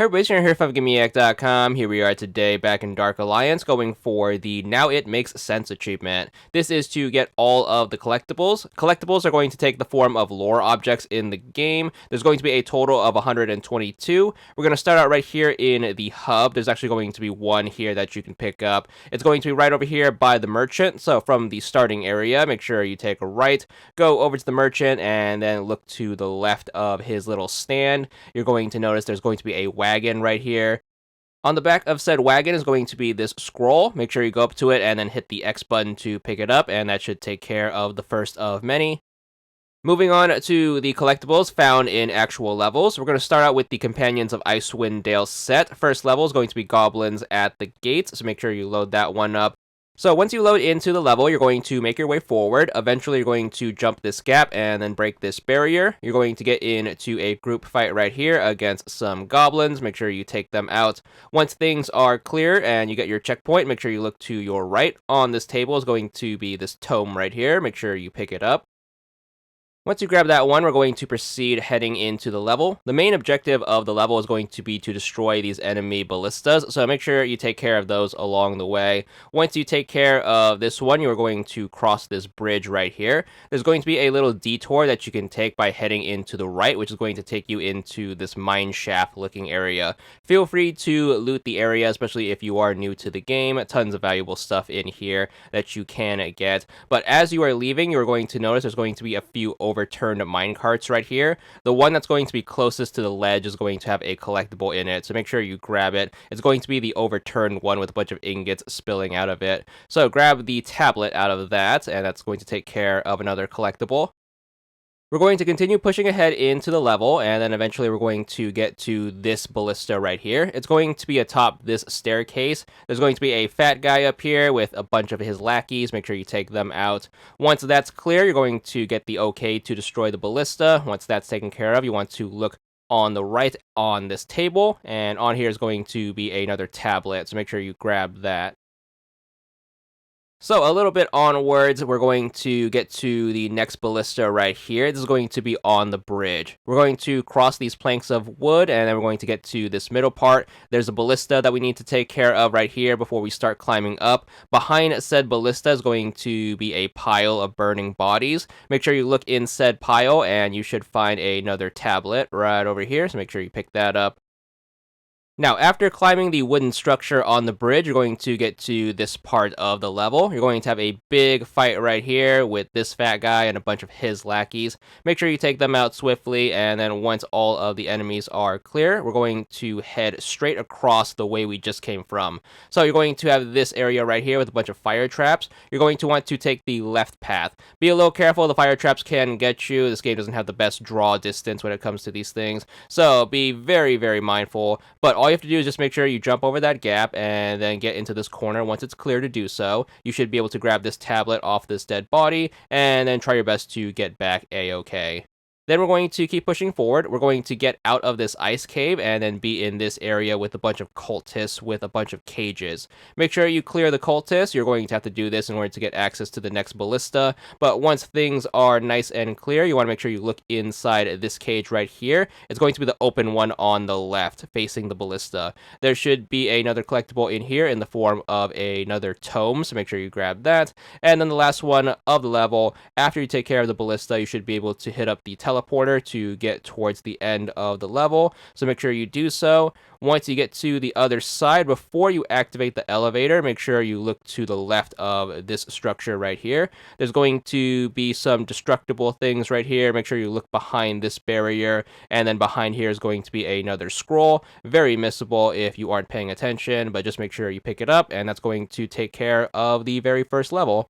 Hey everybody, Sharon here from VidGamiac.com. Here we are today back in Dark Alliance going for the Now It Makes Sense achievement. This is to get all of the collectibles. Collectibles are going to take the form of lore objects in the game. There's going to be a total of 122. We're going to start out right here in the hub. There's actually going to be one here that you can pick up. It's going to be right over here by the merchant. So from the starting area, make sure you take a right, go over to the merchant, and then look to the left of his little stand. You're going to notice there's going to be a wagon right here. On the back of said wagon is going to be this scroll. Make sure you go up to it and then hit the X button to pick it up, and that should take care of the first of many. Moving on to the collectibles found in actual levels, we're going to start out with the Companions of Icewind Dale set. First level is going to be Goblins at the Gates, so make sure you load that one up. So once you load into the level, you're going to make your way forward. Eventually, you're going to jump this gap and then break this barrier. You're going to get into a group fight right here against some goblins. Make sure you take them out. Once things are clear and you get your checkpoint, make sure you look to your right. On this table is going to be this tome right here. Make sure you pick it up. Once you grab that one, we're going to proceed heading into the level. The main objective of the level is going to be to destroy these enemy ballistas, so make sure you take care of those along the way. Once you take care of this one, you're going to cross this bridge right here. There's going to be a little detour that you can take by heading into the right, which is going to take you into this mine shaft looking area. Feel free to loot the area, especially if you are new to the game. Tons of valuable stuff in here that you can get. But as you are leaving, you're going to notice there's going to be a few overturned mine carts right here. The one that's going to be closest to the ledge is going to have a collectible in it, so make sure you grab it. It's going to be the overturned one with a bunch of ingots spilling out of it. So grab the tablet out of that, and that's going to take care of another collectible. We're going to continue pushing ahead into the level, and then eventually we're going to get to this ballista right here. It's going to be atop this staircase. There's going to be a fat guy up here with a bunch of his lackeys. Make sure you take them out. Once that's clear, you're going to get the okay to destroy the ballista. Once that's taken care of, you want to look on the right on this table, and on here is going to be another tablet, so make sure you grab that. So a little bit onwards, we're going to get to the next ballista right here. This is going to be on the bridge. We're going to cross these planks of wood, and then we're going to get to this middle part. There's a ballista that we need to take care of right here before we start climbing up. Behind said ballista is going to be a pile of burning bodies. Make sure you look in said pile, and you should find another tablet right over here, so make sure you pick that up. Now, after climbing the wooden structure on the bridge, you're going to get to this part of the level. You're going to have a big fight right here with this fat guy and a bunch of his lackeys. Make sure you take them out swiftly, and then once all of the enemies are clear, we're going to head straight across the way we just came from. So you're going to have this area right here with a bunch of fire traps. You're going to want to take the left path. Be a little careful, the fire traps can get you. This game doesn't have the best draw distance when it comes to these things, so be very, very mindful. But all you have to do is just make sure you jump over that gap and then get into this corner. Once it's clear to do so, you should be able to grab this tablet off this dead body and then try your best to get back A-okay. Then we're going to keep pushing forward. We're going to get out of this ice cave and then be in this area with a bunch of cultists with a bunch of cages. Make sure you clear the cultists. You're going to have to do this in order to get access to the next ballista. But once things are nice and clear, you want to make sure you look inside this cage right here. It's going to be the open one on the left facing the ballista. There should be another collectible in here in the form of another tome, so make sure you grab that. And then the last one of the level, after you take care of the ballista, you should be able to hit up the teleporter to get towards the end of the level, so make sure you do so. Once you get to the other side, before you activate the elevator, make sure you look to the left of this structure right here. There's going to be some destructible things right here. Make sure you look behind this barrier, and then behind here is going to be another scroll. Very missable if you aren't paying attention, but just make sure you pick it up, and that's going to take care of the very first level.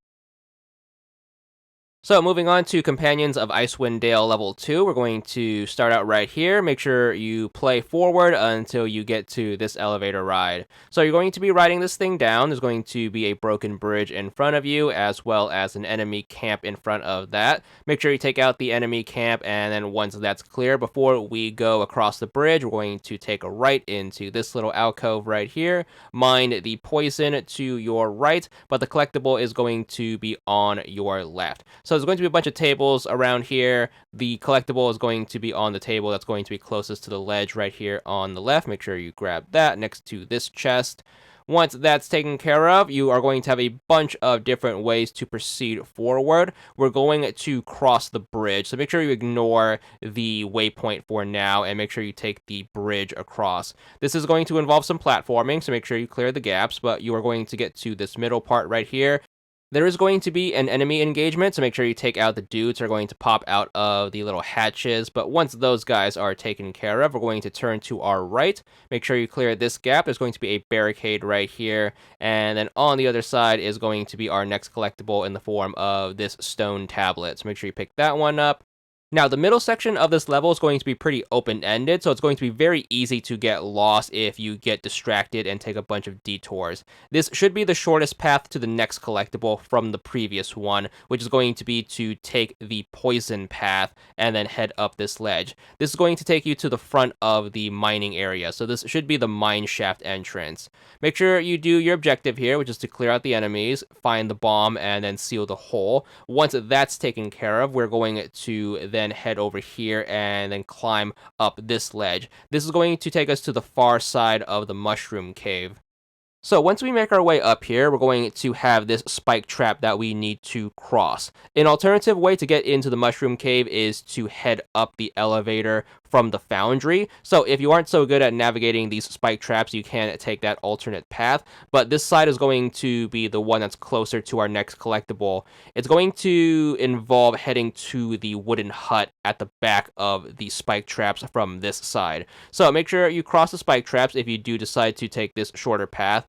So moving on to Companions of Icewind Dale level 2, we're going to start out right here. Make sure you play forward until you get to this elevator ride. So you're going to be riding this thing down. There's going to be a broken bridge in front of you, as well as an enemy camp in front of that. Make sure you take out the enemy camp, and then once that's clear, before we go across the bridge, we're going to take a right into this little alcove right here. Mine the poison to your right, but the collectible is going to be on your left. So there's going to be a bunch of tables around here. The collectible is going to be on the table that's going to be closest to the ledge right here on the left. Make sure you grab that next to this chest. Once that's taken care of, you are going to have a bunch of different ways to proceed forward. We're going to cross the bridge, so make sure you ignore the waypoint for now and make sure you take the bridge across. This is going to involve some platforming, so make sure you clear the gaps, but you are going to get to this middle part right here. There is going to be an enemy engagement, so make sure you take out the dudes who are going to pop out of the little hatches. But once those guys are taken care of, we're going to turn to our right. Make sure you clear this gap. There's going to be a barricade right here. And then on the other side is going to be our next collectible in the form of this stone tablet. So make sure you pick that one up. Now, the middle section of this level is going to be pretty open-ended, so it's going to be very easy to get lost if you get distracted and take a bunch of detours. This should be the shortest path to the next collectible from the previous one, which is going to be to take the poison path and then head up this ledge. This is going to take you to the front of the mining area, so this should be the mine shaft entrance. Make sure you do your objective here, which is to clear out the enemies, find the bomb, and then seal the hole. Once that's taken care of, we're going to then head over here and then climb up this ledge. This is going to take us to the far side of the mushroom cave. So once we make our way up here, we're going to have this spike trap that we need to cross. An alternative way to get into the mushroom cave is to head up the elevator from the foundry. So if you aren't so good at navigating these spike traps, you can take that alternate path. But this side is going to be the one that's closer to our next collectible. It's going to involve heading to the wooden hut at the back of the spike traps from this side. So make sure you cross the spike traps if you do decide to take this shorter path.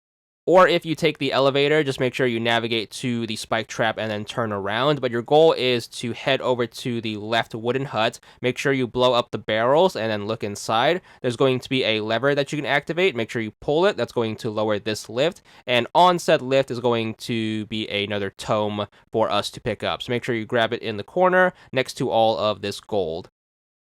Or if you take the elevator, just make sure you navigate to the spike trap and then turn around. But your goal is to head over to the left wooden hut. Make sure you blow up the barrels and then look inside. There's going to be a lever that you can activate. Make sure you pull it. That's going to lower this lift. And on said lift is going to be another tome for us to pick up. So make sure you grab it in the corner next to all of this gold.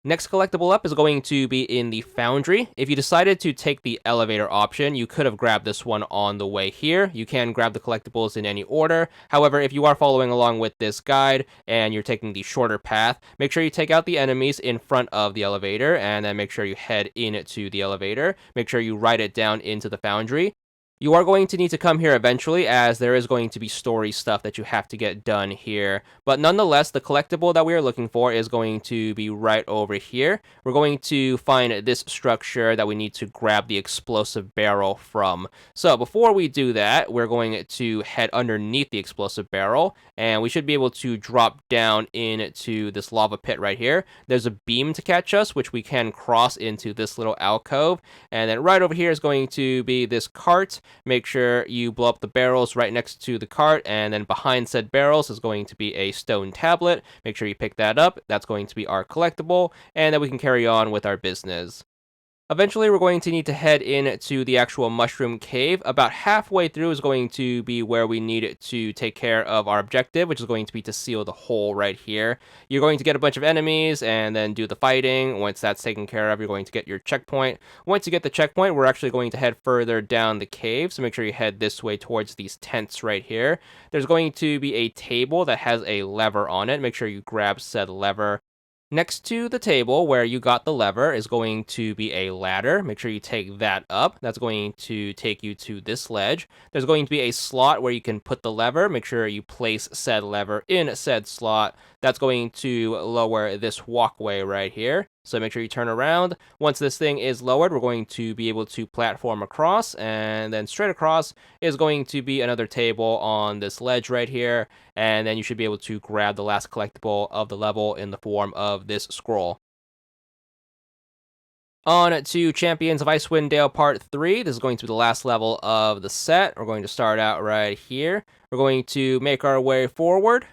Next collectible up is going to be in the foundry. If you decided to take the elevator option, you could have grabbed this one on the way here. You can grab the collectibles in any order. However, if you are following along with this guide and you're taking the shorter path, make sure you take out the enemies in front of the elevator and then make sure you head into the elevator. Make sure you ride it down into the foundry. You are going to need to come here eventually, as there is going to be story stuff that you have to get done here. But nonetheless, the collectible that we are looking for is going to be right over here. We're going to find this structure that we need to grab the explosive barrel from. So before we do that, we're going to head underneath the explosive barrel, and we should be able to drop down into this lava pit right here. There's a beam to catch us, which we can cross into this little alcove. And then right over here is going to be this cart. Make sure you blow up the barrels right next to the cart, and then behind said barrels is going to be a stone tablet. Make sure you pick that up. That's going to be our collectible, and then we can carry on with our business. Eventually, we're going to need to head into the actual mushroom cave. About halfway through is going to be where we need to take care of our objective, which is going to be to seal the hole right here. You're going to get a bunch of enemies and then do the fighting. Once that's taken care of, you're going to get your checkpoint. Once you get the checkpoint, we're actually going to head further down the cave, so make sure you head this way towards these tents right here. There's going to be a table that has a lever on it. Make sure you grab said lever. Next to the table where you got the lever is going to be a ladder. Make sure you take that up. That's going to take you to this ledge. There's going to be a slot where you can put the lever. Make sure you place said lever in said slot. That's going to lower this walkway right here. So make sure you turn around. Once this thing is lowered, we're going to be able to platform across, and then straight across is going to be another table on this ledge right here, and then you should be able to grab the last collectible of the level in the form of this scroll. On to Champions of Icewind Dale Part 3. This is going to be the last level of the set. We're going to start out right here. We're going to make our way forward.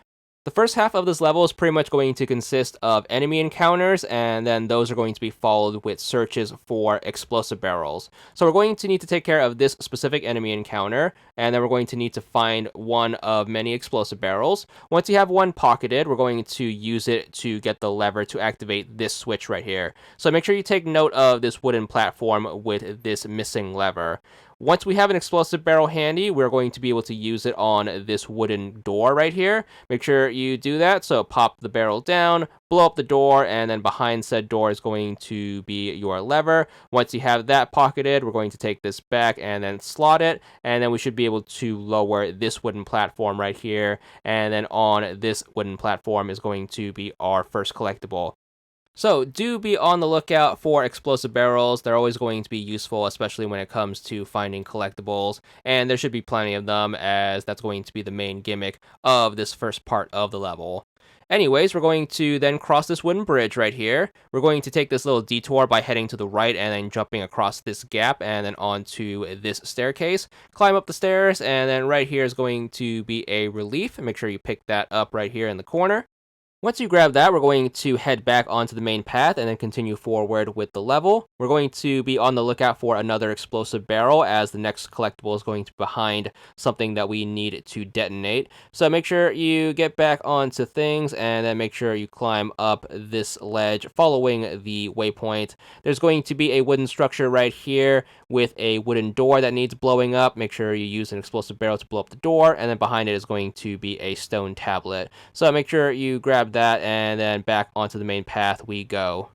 The first half of this level is pretty much going to consist of enemy encounters, and then those are going to be followed with searches for explosive barrels. So we're going to need to take care of this specific enemy encounter, and then we're going to need to find one of many explosive barrels. Once you have one pocketed, we're going to use it to get the lever to activate this switch right here. So make sure you take note of this wooden platform with this missing lever. Once we have an explosive barrel handy, we're going to be able to use it on this wooden door right here. Make sure you do that. So pop the barrel down, blow up the door, and then behind said door is going to be your lever. Once you have that pocketed, we're going to take this back and then slot it, and then we should be able to lower this wooden platform right here, and then on this wooden platform is going to be our first collectible. So do be on the lookout for explosive barrels. They're always going to be useful, especially when it comes to finding collectibles, and there should be plenty of them, as that's going to be the main gimmick of this first part of the level. Anyways, we're going to then cross this wooden bridge right here. We're going to take this little detour by heading to the right and then jumping across this gap and then onto this staircase. Climb up the stairs, and then right here is going to be a relief. Make sure you pick that up right here in the corner. Once you grab that, we're going to head back onto the main path and then continue forward with the level. We're going to be on the lookout for another explosive barrel, as the next collectible is going to be behind something that we need to detonate. So make sure you get back onto things and then make sure you climb up this ledge following the waypoint. There's going to be a wooden structure right here with a wooden door that needs blowing up. Make sure you use an explosive barrel to blow up the door, and then behind it is going to be a stone tablet. So make sure you grab that, and then back onto the main path we go.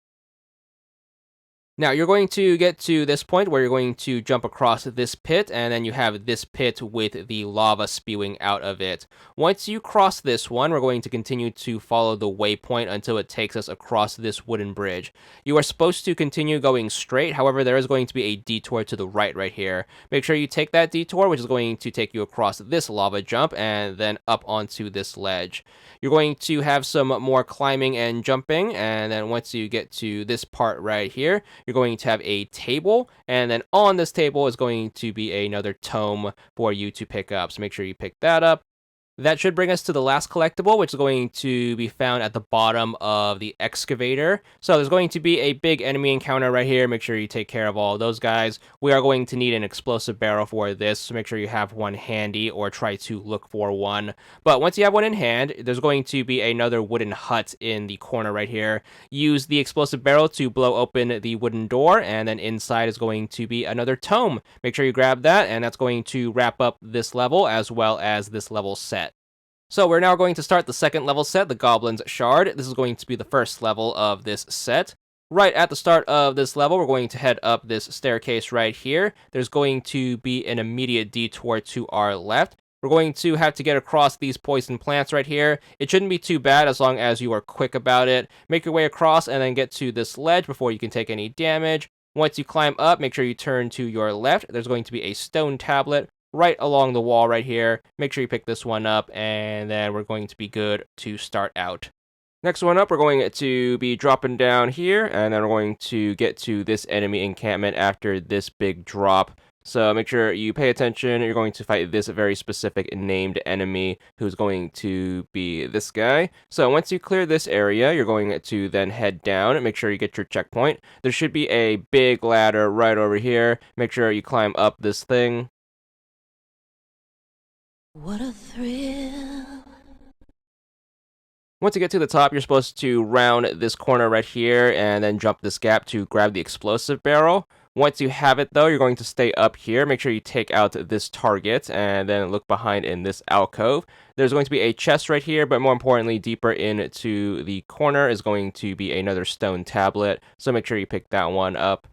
Now, you're going to get to this point where you're going to jump across this pit, and then you have this pit with the lava spewing out of it. Once you cross this one, we're going to continue to follow the waypoint until it takes us across this wooden bridge. You are supposed to continue going straight, however, there is going to be a detour to the right here. Make sure you take that detour, which is going to take you across this lava jump, and then up onto this ledge. You're going to have some more climbing and jumping, and then once you get to this part right here, you're going to have a table, and then on this table is going to be another tome for you to pick up. So make sure you pick that up. That should bring us to the last collectible, which is going to be found at the bottom of the excavator. So there's going to be a big enemy encounter right here. Make sure you take care of all of those guys. We are going to need an explosive barrel for this, so make sure you have one handy or try to look for one. But once you have one in hand, there's going to be another wooden hut in the corner right here. Use the explosive barrel to blow open the wooden door, and then inside is going to be another tome. Make sure you grab that, and that's going to wrap up this level as well as this level set. So we're now going to start the second level set, the Goblin's Shard. This is going to be the first level of this set. Right at the start of this level, we're going to head up this staircase right here. There's going to be an immediate detour to our left. We're going to have to get across these poison plants right here. It shouldn't be too bad as long as you are quick about it. Make your way across and then get to this ledge before you can take any damage. Once you climb up, make sure you turn to your left. There's going to be a stone tablet right along the wall right here. Make sure you pick this one up, and then we're going to be good to start out. Next one up, we're going to be dropping down here, and then we're going to get to this enemy encampment after this big drop. So make sure you pay attention. You're going to fight this very specific named enemy, who's going to be this guy. So once you clear this area, you're going to then head down and make sure you get your checkpoint. There should be a big ladder right over here. Make sure you climb up this thing. What a thrill. Once you get to the top, you're supposed to round this corner right here and then jump this gap to grab the explosive barrel. Once you have it, though, you're going to stay up here. Make sure you take out this target and then look behind in this alcove. There's going to be a chest right here, but more importantly, deeper into the corner is going to be another stone tablet. So make sure you pick that one up.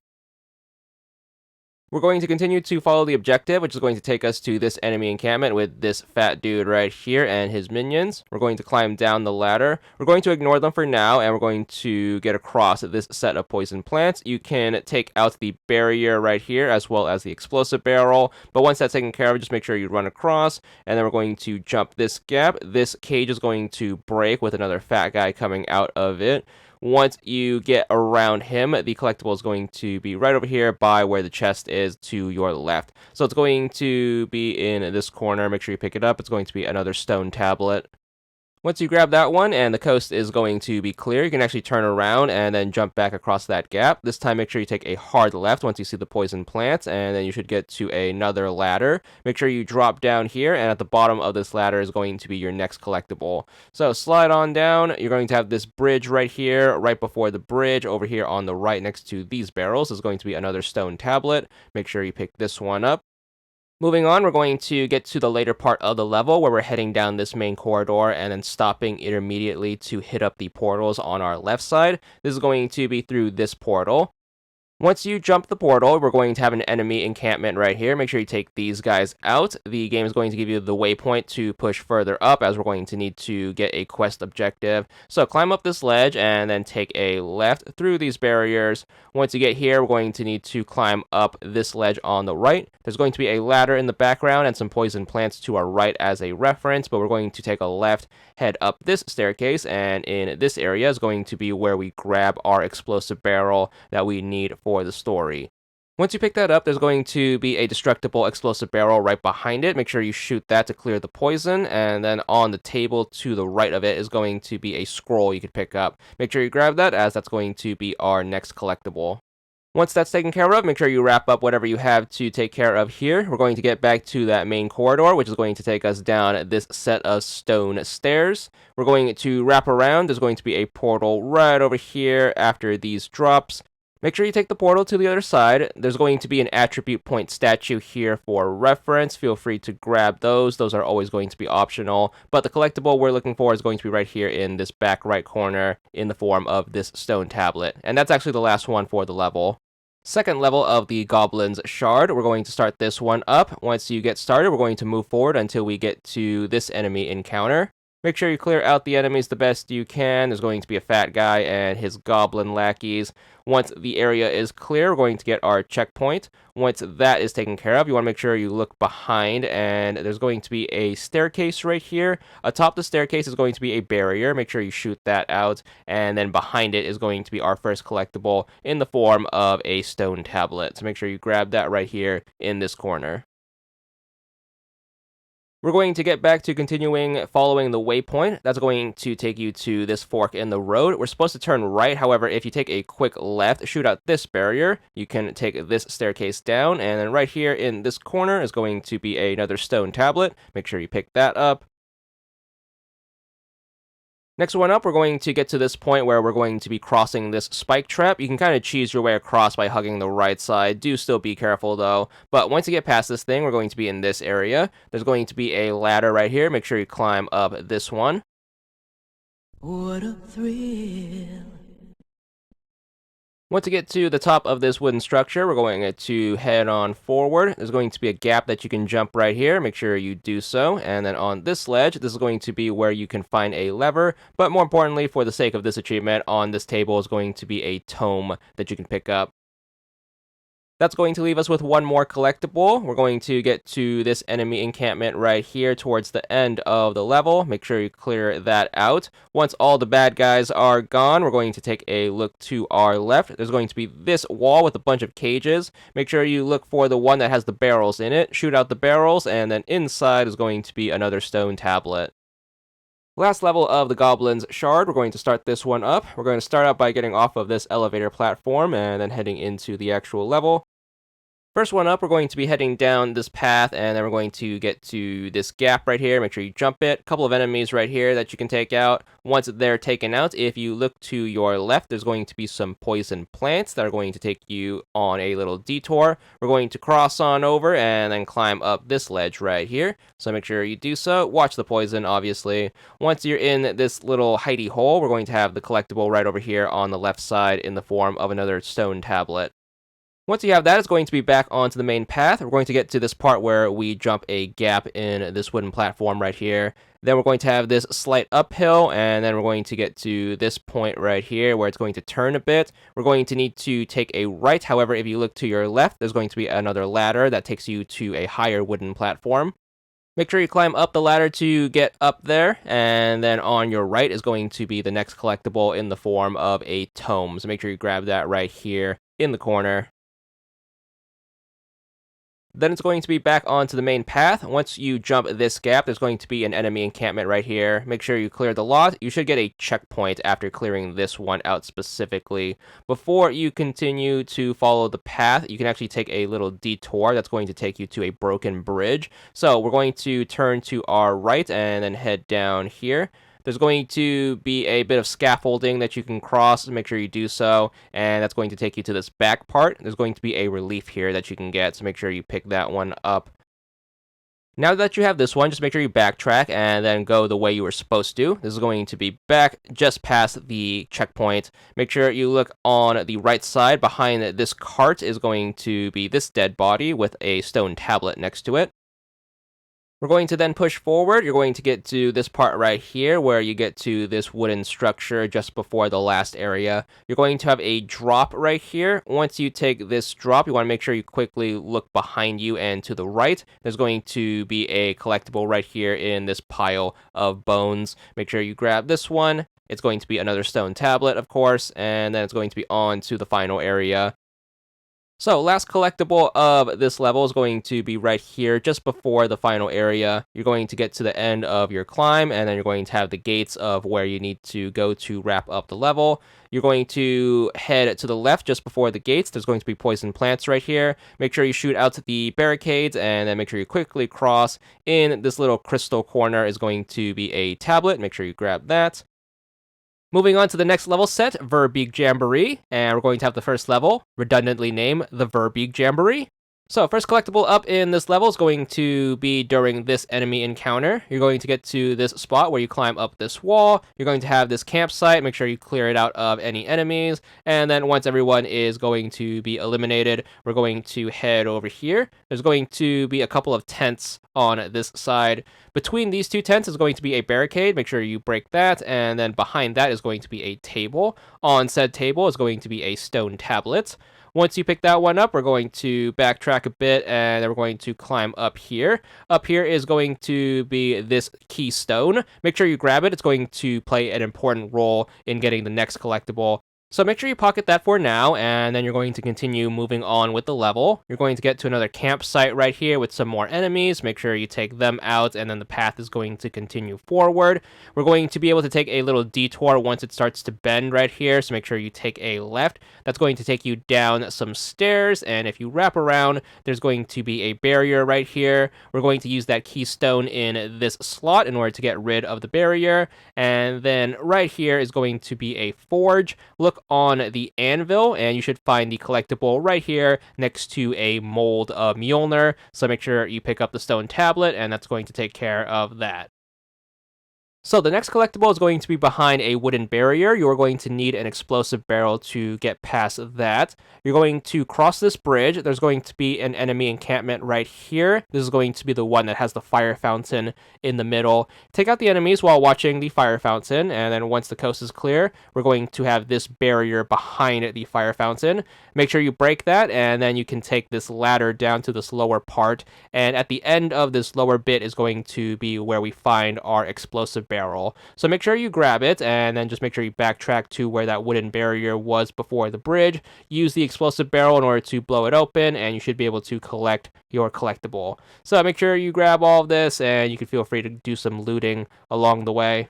We're going to continue to follow the objective, which is going to take us to this enemy encampment with this fat dude right here and his minions. We're going to climb down the ladder. We're going to ignore them for now, and we're going to get across this set of poison plants. You can take out the barrier right here, as well as the explosive barrel, but once that's taken care of, just make sure you run across, and then we're going to jump this gap. This cage is going to break with another fat guy coming out of it. Once you get around him, the collectible is going to be right over here by where the chest is to your left. So it's going to be in this corner. Make sure you pick it up. It's going to be another stone tablet. Once you grab that one and the coast is going to be clear, you can actually turn around and then jump back across that gap. This time, make sure you take a hard left once you see the poison plants, and then you should get to another ladder. Make sure you drop down here, and at the bottom of this ladder is going to be your next collectible. So slide on down. You're going to have this bridge right here. Right before the bridge, over here on the right next to these barrels, is going to be another stone tablet. Make sure you pick this one up. Moving on, we're going to get to the later part of the level where we're heading down this main corridor and then stopping intermediately to hit up the portals on our left side. This is going to be through this portal. Once you jump the portal, we're going to have an enemy encampment right here. Make sure you take these guys out. The game is going to give you the waypoint to push further up, as we're going to need to get a quest objective. So climb up this ledge and then take a left through these barriers. Once you get here, we're going to need to climb up this ledge on the right. There's going to be a ladder in the background and some poison plants to our right as a reference, but we're going to take a left, head up this staircase, and in this area is going to be where we grab our explosive barrel that we need for the story. Once you pick that up, there's going to be a destructible explosive barrel right behind it. Make sure you shoot that to clear the poison, and then on the table to the right of it is going to be a scroll you could pick up. Make sure you grab that, as that's going to be our next collectible. Once that's taken care of, make sure you wrap up whatever you have to take care of here. We're going to get back to that main corridor, which is going to take us down this set of stone stairs. We're going to wrap around. There's going to be a portal right over here after these drops. Make sure you take the portal to the other side. There's going to be an attribute point statue here for reference. Feel free to grab those. Those are always going to be optional. But the collectible we're looking for is going to be right here in this back right corner in the form of this stone tablet. And that's actually the last one for the level. Second level of the Goblin's Shard. We're going to start this one up. Once you get started, we're going to move forward until we get to this enemy encounter. Make sure you clear out the enemies the best you can. There's going to be a fat guy and his goblin lackeys. Once the area is clear, we're going to get our checkpoint. Once that is taken care of, you want to make sure you look behind, and there's going to be a staircase right here. Atop the staircase is going to be a barrier. Make sure you shoot that out, and then behind it is going to be our first collectible in the form of a stone tablet. So make sure you grab that right here in this corner. We're going to get back to continuing following the waypoint. That's going to take you to this fork in the road. We're supposed to turn right. However, if you take a quick left, shoot out this barrier, you can take this staircase down. And then right here in this corner is going to be another stone tablet. Make sure you pick that up. Next one up, we're going to get to this point where we're going to be crossing this spike trap. You can kind of cheese your way across by hugging the right side. Do still be careful, though. But once you get past this thing, we're going to be in this area. There's going to be a ladder right here. Make sure you climb up this one. What a thrill. Once you get to the top of this wooden structure, we're going to head on forward. There's going to be a gap that you can jump right here. Make sure you do so. And then on this ledge, this is going to be where you can find a lever. But more importantly, for the sake of this achievement, on this table is going to be a tome that you can pick up. That's going to leave us with one more collectible. We're going to get to this enemy encampment right here towards the end of the level. Make sure you clear that out. Once all the bad guys are gone, we're going to take a look to our left. There's going to be this wall with a bunch of cages. Make sure you look for the one that has the barrels in it. Shoot out the barrels, and then inside is going to be another stone tablet. Last level of the Goblin's Shard, we're going to start this one up. We're going to start out by getting off of this elevator platform and then heading into the actual level. First one up, we're going to be heading down this path, and then we're going to get to this gap right here. Make sure you jump it. A couple of enemies right here that you can take out. Once they're taken out, if you look to your left, there's going to be some poison plants that are going to take you on a little detour. We're going to cross on over and then climb up this ledge right here. So make sure you do so. Watch the poison, obviously. Once you're in this little hidey hole, we're going to have the collectible right over here on the left side in the form of another stone tablet. Once you have that, it's going to be back onto the main path. We're going to get to this part where we jump a gap in this wooden platform right here. Then we're going to have this slight uphill, and then we're going to get to this point right here where it's going to turn a bit. We're going to need to take a right. However, if you look to your left, there's going to be another ladder that takes you to a higher wooden platform. Make sure you climb up the ladder to get up there, and then on your right is going to be the next collectible in the form of a tome. So make sure you grab that right here in the corner. Then it's going to be back onto the main path. Once you jump this gap, there's going to be an enemy encampment right here. Make sure you clear the lot. You should get a checkpoint after clearing this one out specifically. Before you continue to follow the path, you can actually take a little detour that's going to take you to a broken bridge. So we're going to turn to our right and then head down here. There's going to be a bit of scaffolding that you can cross. Make sure you do so. And that's going to take you to this back part. There's going to be a relief here that you can get. So make sure you pick that one up. Now that you have this one, just make sure you backtrack and then go the way you were supposed to. This is going to be back just past the checkpoint. Make sure you look on the right side. Behind this cart is going to be this dead body with a stone tablet next to it. We're going to then push forward. You're going to get to this part right here where you get to this wooden structure just before the last area. You're going to have a drop right here. Once you take this drop, you want to make sure you quickly look behind you and to the right. There's going to be a collectible right here in this pile of bones. Make sure you grab this one. It's going to be another stone tablet, of course, and then it's going to be on to the final area. So, last collectible of this level is going to be right here, just before the final area. You're going to get to the end of your climb, and then you're going to have the gates of where you need to go to wrap up the level. You're going to head to the left just before the gates. There's going to be poison plants right here. Make sure you shoot out the barricades, and then make sure you quickly cross. In this little crystal corner is going to be a tablet. Make sure you grab that. Moving on to the next level set, Verbeeg Jamboree, and we're going to have the first level, redundantly named the Verbeeg Jamboree. So, first collectible up in this level is going to be during this enemy encounter. You're going to get to this spot where you climb up this wall. You're going to have this campsite. Make sure you clear it out of any enemies. And then once everyone is going to be eliminated, we're going to head over here. There's going to be a couple of tents on this side. Between these two tents is going to be a barricade. Make sure you break that. And then behind that is going to be a table. On said table is going to be a stone tablet. Once you pick that one up, we're going to backtrack a bit, and then we're going to climb up here. Up here is going to be this keystone. Make sure you grab it. It's going to play an important role in getting the next collectible. So make sure you pocket that for now, and then you're going to continue moving on with the level. You're going to get to another campsite right here with some more enemies. Make sure you take them out, and then the path is going to continue forward. We're going to be able to take a little detour once it starts to bend right here, so make sure you take a left. That's going to take you down some stairs, and if you wrap around, there's going to be a barrier right here. We're going to use that keystone in this slot in order to get rid of the barrier, and then right here is going to be a forge. Look on the anvil, and you should find the collectible right here next to a mold of Mjolnir. So make sure you pick up the stone tablet, and that's going to take care of that. So the next collectible is going to be behind a wooden barrier. You're going to need an explosive barrel to get past that. You're going to cross this bridge. There's going to be an enemy encampment right here. This is going to be the one that has the fire fountain in the middle. Take out the enemies while watching the fire fountain, and then once the coast is clear, we're going to have this barrier behind the fire fountain. Make sure you break that, and then you can take this ladder down to this lower part, and at the end of this lower bit is going to be where we find our explosive barrel. So make sure you grab it, and then just make sure you backtrack to where that wooden barrier was before the bridge. Use the explosive barrel in order to blow it open, and you should be able to collect your collectible. So make sure you grab all of this, and you can feel free to do some looting along the way.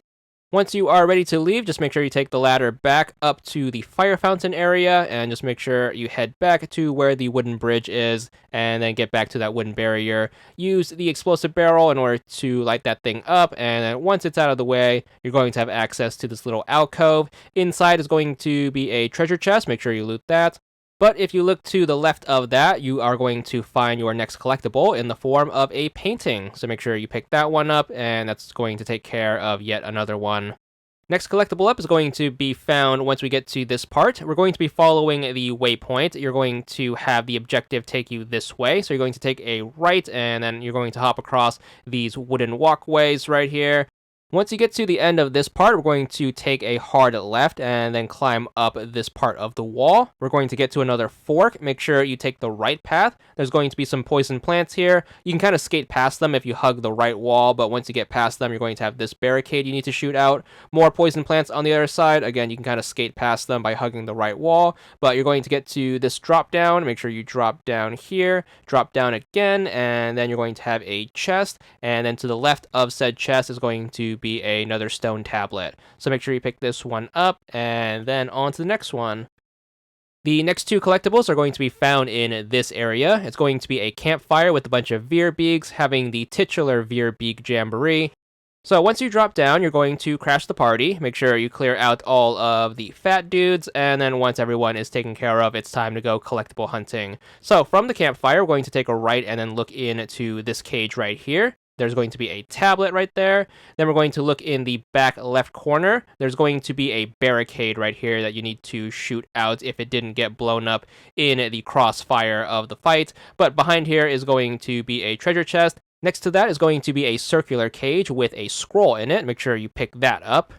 Once you are ready to leave, just make sure you take the ladder back up to the fire fountain area, and just make sure you head back to where the wooden bridge is, and then get back to that wooden barrier. Use the explosive barrel in order to light that thing up, and then once it's out of the way, you're going to have access to this little alcove. Inside is going to be a treasure chest. Make sure you loot that. But if you look to the left of that, you are going to find your next collectible in the form of a painting. So make sure you pick that one up, and that's going to take care of yet another one. Next collectible up is going to be found once we get to this part. We're going to be following the waypoint. You're going to have the objective take you this way. So you're going to take a right, and then you're going to hop across these wooden walkways right here. Once you get to the end of this part, we're going to take a hard left and then climb up this part of the wall. We're going to get to another fork. Make sure you take the right path. There's going to be some poison plants here. You can kind of skate past them if you hug the right wall, but once you get past them, you're going to have this barricade you need to shoot out. More poison plants on the other side. Again, you can kind of skate past them by hugging the right wall, but you're going to get to this drop down. Make sure you drop down here, drop down again, and then you're going to have a chest, and then to the left of said chest is going to be another stone tablet. So make sure you pick this one up, and then on to the next one. The next two collectibles are going to be found in this area. It's going to be a campfire with a bunch of Verbeegs, having the titular Verbeeg Jamboree. So once you drop down, you're going to crash the party. Make sure you clear out all of the fat dudes, and then once everyone is taken care of, it's time to go collectible hunting. So from the campfire, we're going to take a right and then look into this cage right here. There's going to be a tablet right there. Then we're going to look in the back left corner. There's going to be a barricade right here that you need to shoot out if it didn't get blown up in the crossfire of the fight. But behind here is going to be a treasure chest. Next to that is going to be a circular cage with a scroll in it. Make sure you pick that up.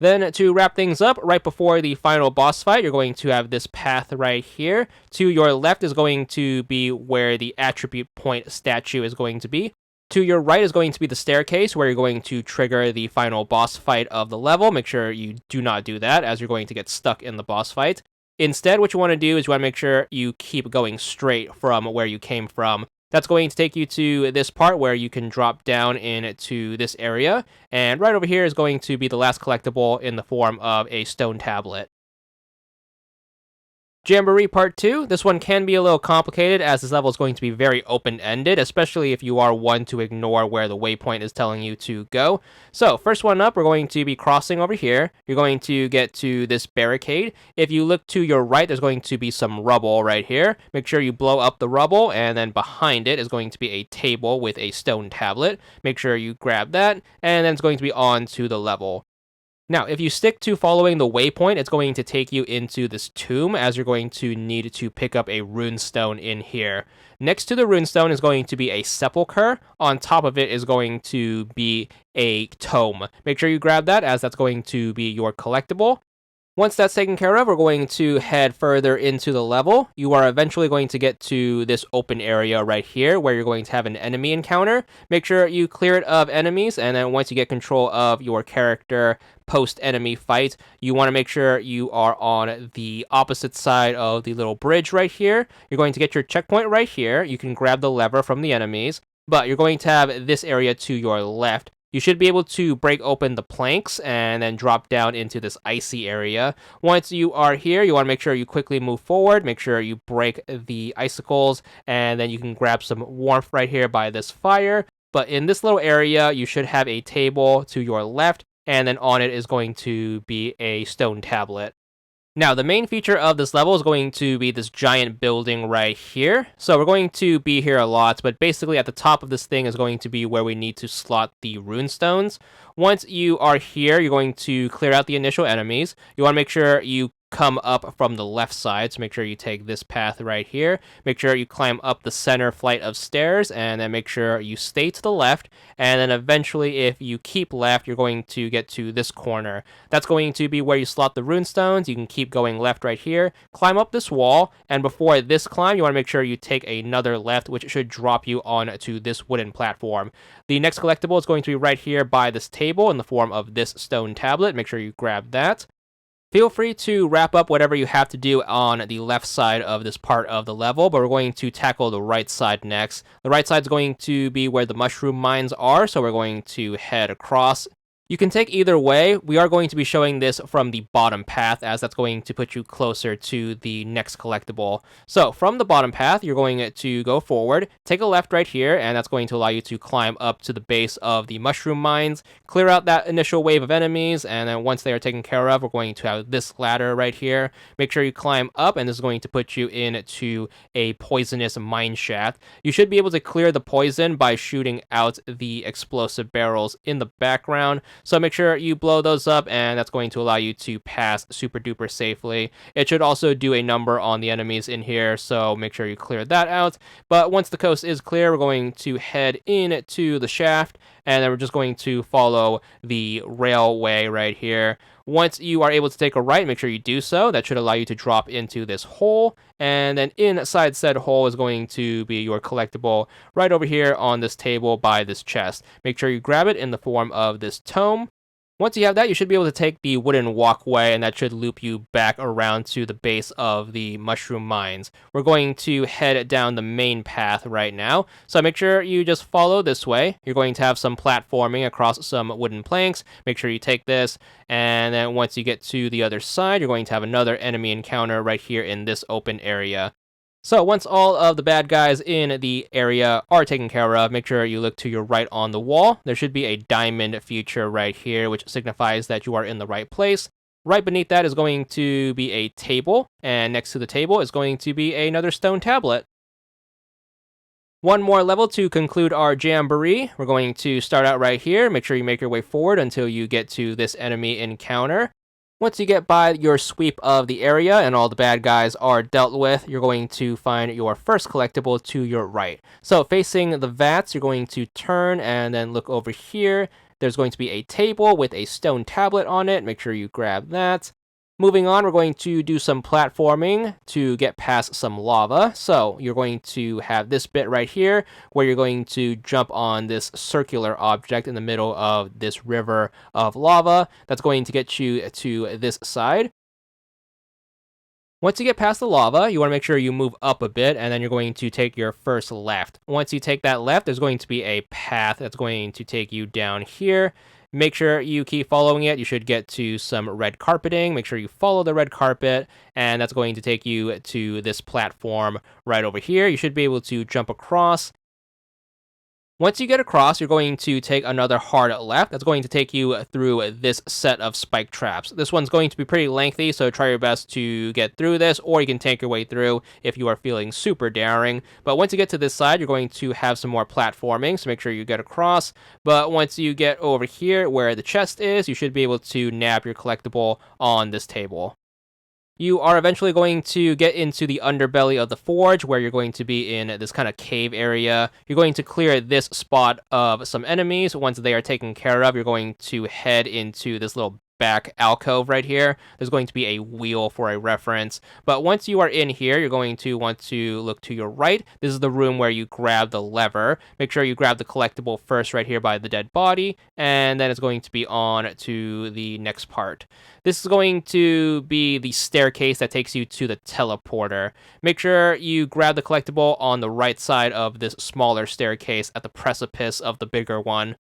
Then to wrap things up, right before the final boss fight, you're going to have this path right here. To your left is going to be where the attribute point statue is going to be. To your right is going to be the staircase where you're going to trigger the final boss fight of the level. Make sure you do not do that as you're going to get stuck in the boss fight. Instead, what you want to do is you want to make sure you keep going straight from where you came from. That's going to take you to this part where you can drop down into this area. And right over here is going to be the last collectible in the form of a stone tablet. Jamboree Part 2. This one can be a little complicated as this level is going to be very open-ended, especially if you are one to ignore where the waypoint is telling you to go. So, first one up, we're going to be crossing over here. You're going to get to this barricade. If you look to your right, there's going to be some rubble right here. Make sure you blow up the rubble, and then behind it is going to be a table with a stone tablet. Make sure you grab that, and then it's going to be on to the level. Now, if you stick to following the waypoint, it's going to take you into this tomb as you're going to need to pick up a runestone in here. Next to the runestone is going to be a sepulcher. On top of it is going to be a tome. Make sure you grab that as that's going to be your collectible. Once that's taken care of, we're going to head further into the level. You are eventually going to get to this open area right here where you're going to have an enemy encounter. Make sure you clear it of enemies, and then once you get control of your character post-enemy fight, you want to make sure you are on the opposite side of the little bridge right here. You're going to get your checkpoint right here. You can grab the lever from the enemies, but you're going to have this area to your left. You should be able to break open the planks and then drop down into this icy area. Once you are here, you want to make sure you quickly move forward. Make sure you break the icicles, and then you can grab some warmth right here by this fire. But in this little area, you should have a table to your left, and then on it is going to be a stone tablet. Now, the main feature of this level is going to be this giant building right here. So we're going to be here a lot, but basically at the top of this thing is going to be where we need to slot the runestones. Once you are here, you're going to clear out the initial enemies. You want to make sure you come up from the left side, so make sure you take this path right here. Make sure you climb up the center flight of stairs, and then make sure you stay to the left, and then eventually if you keep left, you're going to get to this corner. That's going to be where you slot the runestones. You can keep going left right here, climb up this wall, and before this climb, you want to make sure you take another left, which should drop you onto this wooden platform. The next collectible is going to be right here by this table in the form of this stone tablet. Make sure you grab that. Feel free to wrap up whatever you have to do on the left side of this part of the level, but we're going to tackle the right side next. The right side is going to be where the mushroom mines are, so we're going to head across. You can take either way. We are going to be showing this from the bottom path as that's going to put you closer to the next collectible. So from the bottom path, you're going to go forward, take a left right here, and that's going to allow you to climb up to the base of the mushroom mines, clear out that initial wave of enemies, and then once they are taken care of, we're going to have this ladder right here. Make sure you climb up, and this is going to put you into a poisonous mine shaft. You should be able to clear the poison by shooting out the explosive barrels in the background. So make sure you blow those up, and that's going to allow you to pass super duper safely. It should also do a number on the enemies in here, so make sure you clear that out. But once the coast is clear, we're going to head into the shaft, and then we're just going to follow the railway right here. Once you are able to take a right, make sure you do so. That should allow you to drop into this hole, and then inside said hole is going to be your collectible right over here on this table by this chest. Make sure you grab it in the form of this tome. Once you have that, you should be able to take the wooden walkway, and that should loop you back around to the base of the mushroom mines. We're going to head down the main path right now, so make sure you just follow this way. You're going to have some platforming across some wooden planks. Make sure you take this, and then once you get to the other side, you're going to have another enemy encounter right here in this open area. So once all of the bad guys in the area are taken care of, make sure you look to your right on the wall. There should be a diamond feature right here, which signifies that you are in the right place. Right beneath that is going to be a table, and next to the table is going to be another stone tablet. One more level to conclude our jamboree. We're going to start out right here. Make sure you make your way forward until you get to this enemy encounter. Once you get by your sweep of the area and all the bad guys are dealt with, you're going to find your first collectible to your right. So facing the vats, you're going to turn and then look over here. There's going to be a table with a stone tablet on it. Make sure you grab that. Moving on, we're going to do some platforming to get past some lava. So you're going to have this bit right here where you're going to jump on this circular object in the middle of this river of lava. That's going to get you to this side. Once you get past the lava, you want to make sure you move up a bit, and then you're going to take your first left. Once you take that left, there's going to be a path that's going to take you down here. Make sure you keep following it. You should get to some red carpeting. Make sure you follow the red carpet, and that's going to take you to this platform right over here. You should be able to jump across. Once you get across, you're going to take another hard left. That's going to take you through this set of spike traps. This one's going to be pretty lengthy, so try your best to get through this, or you can tank your way through if you are feeling super daring. But once you get to this side, you're going to have some more platforming, so make sure you get across. But once you get over here where the chest is, you should be able to nab your collectible on this table. You are eventually going to get into the underbelly of the forge, where you're going to be in this kind of cave area. You're going to clear this spot of some enemies. Once they are taken care of, you're going to head into this little back alcove right here. There's going to be a wheel for a reference. But once you are in here, you're going to want to look to your right. This is the room where you grab the lever. Make sure you grab the collectible first right here by the dead body, and then it's going to be on to the next part. This is going to be the staircase that takes you to the teleporter. Make sure you grab the collectible on the right side of this smaller staircase at the precipice of the bigger one.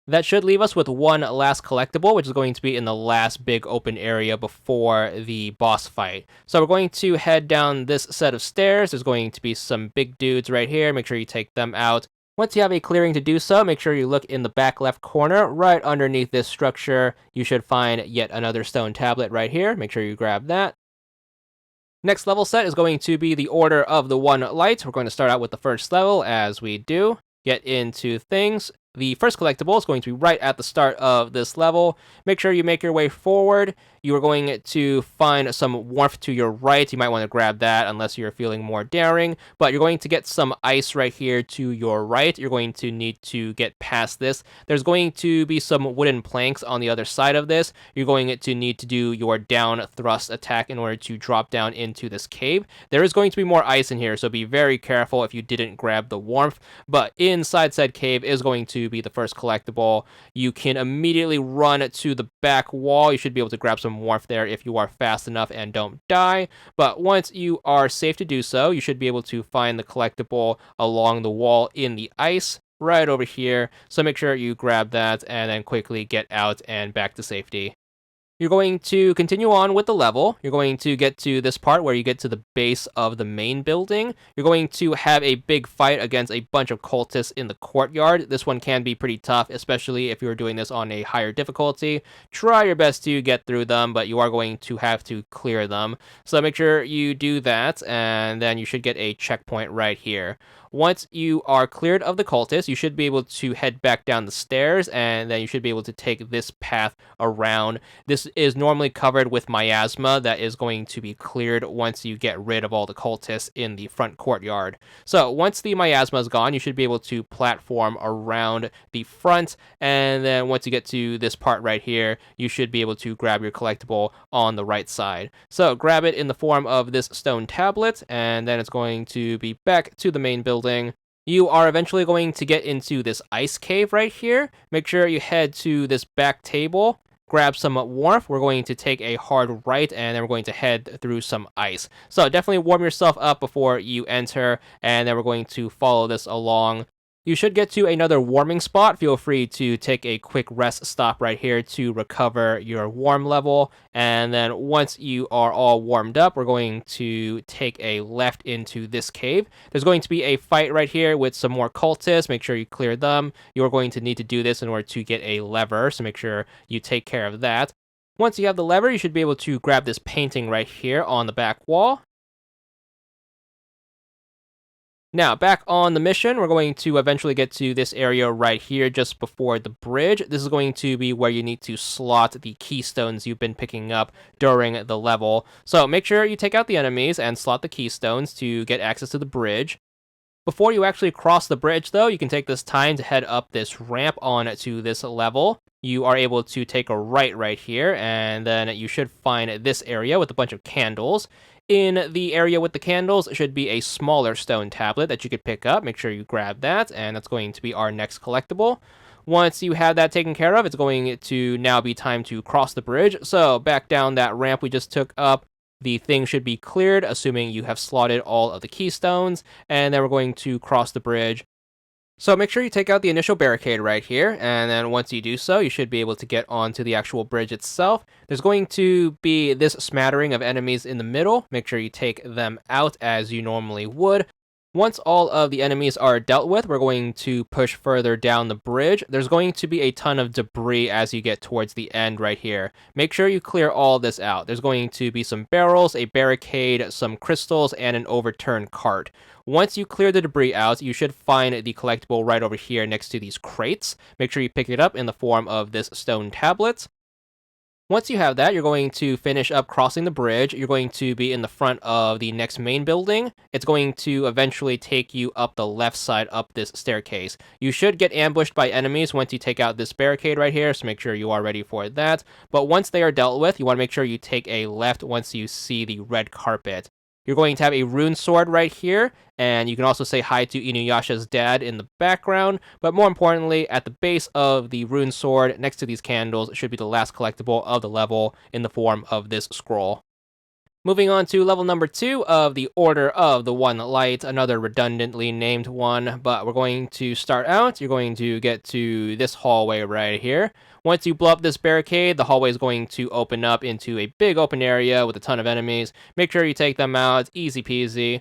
That should leave us with one last collectible, which is going to be in the last big open area before the boss fight. So we're going to head down this set of stairs. There's going to be some big dudes right here. Make sure you take them out. Once you have a clearing to do so, make sure you look in the back left corner. Right underneath this structure, you should find yet another stone tablet right here. Make sure you grab that. Next level set is going to be the Order of the One Light. We're going to start out with the first level, as we do. Get into things. The first collectible is going to be right at the start of this level. Make sure you make your way forward. You are going to find some warmth to your right. You might want to grab that unless you're feeling more daring. But you're going to get some ice right here to your right. You're going to need to get past this. There's going to be some wooden planks on the other side of this. You're going to need to do your down thrust attack in order to drop down into this cave. There is going to be more ice in here, so be very careful if you didn't grab the warmth. But inside said cave is going to be the first collectible. You can immediately run to the back wall. You should be able to grab some warmth there if you are fast enough and don't die. But once you are safe to do so, you should be able to find the collectible along the wall in the ice right over here. So make sure you grab that and then quickly get out and back to safety. You're going to continue on with the level. You're going to get to this part where you get to the base of the main building. You're going to have a big fight against a bunch of cultists in the courtyard. This one can be pretty tough, especially if you're doing this on a higher difficulty. Try your best to get through them, but you are going to have to clear them. So make sure you do that, and then you should get a checkpoint right here. Once you are cleared of the cultists, you should be able to head back down the stairs, and then you should be able to take this path around. This is normally covered with miasma that is going to be cleared once you get rid of all the cultists in the front courtyard. So once the miasma is gone, you should be able to platform around the front, and then once you get to this part right here, you should be able to grab your collectible on the right side. So grab it in the form of this stone tablet, and then it's going to be back to the main building. You are eventually going to get into this ice cave right here. Make sure you head to this back table, grab some warmth. We're going to take a hard right, and then we're going to head through some ice. So definitely warm yourself up before you enter, and then we're going to follow this along. You should get to another warming spot. Feel free to take a quick rest stop right here to recover your warm level. And then once you are all warmed up, we're going to take a left into this cave. There's going to be a fight right here with some more cultists. Make sure you clear them. You're going to need to do this in order to get a lever, so make sure you take care of that. Once you have the lever, you should be able to grab this painting right here on the back wall. Now, back on the mission, we're going to eventually get to this area right here just before the bridge. This is going to be where you need to slot the keystones you've been picking up during the level. So make sure you take out the enemies and slot the keystones to get access to the bridge. Before you actually cross the bridge, though, you can take this time to head up this ramp on to this level. You are able to take a right here, and then you should find this area with a bunch of candles. In the area with the candles should be a smaller stone tablet that you could pick up. Make sure you grab that, and that's going to be our next collectible. Once you have that taken care of, it's going to now be time to cross the bridge. So back down that ramp we just took up, the thing should be cleared, assuming you have slotted all of the keystones, and then we're going to cross the bridge. So make sure you take out the initial barricade right here, and then once you do so, you should be able to get onto the actual bridge itself. There's going to be this smattering of enemies in the middle. Make sure you take them out as you normally would. Once all of the enemies are dealt with, we're going to push further down the bridge. There's going to be a ton of debris as you get towards the end right here. Make sure you clear all this out. There's going to be some barrels, a barricade, some crystals, and an overturned cart. Once you clear the debris out, you should find the collectible right over here next to these crates. Make sure you pick it up in the form of this stone tablet. Once you have that, you're going to finish up crossing the bridge. You're going to be in the front of the next main building. It's going to eventually take you up the left side up this staircase. You should get ambushed by enemies once you take out this barricade right here, so make sure you are ready for that. But once they are dealt with, you want to make sure you take a left once you see the red carpet. You're going to have a rune sword right here, and you can also say hi to Inuyasha's dad in the background, but more importantly, at the base of the rune sword, next to these candles, should be the last collectible of the level in the form of this scroll. Moving on to level number 2 of the Order of the One Light, another redundantly named one, but we're going to start out. You're going to get to this hallway right here. Once you blow up this barricade, the hallway is going to open up into a big open area with a ton of enemies. Make sure you take them out, easy peasy.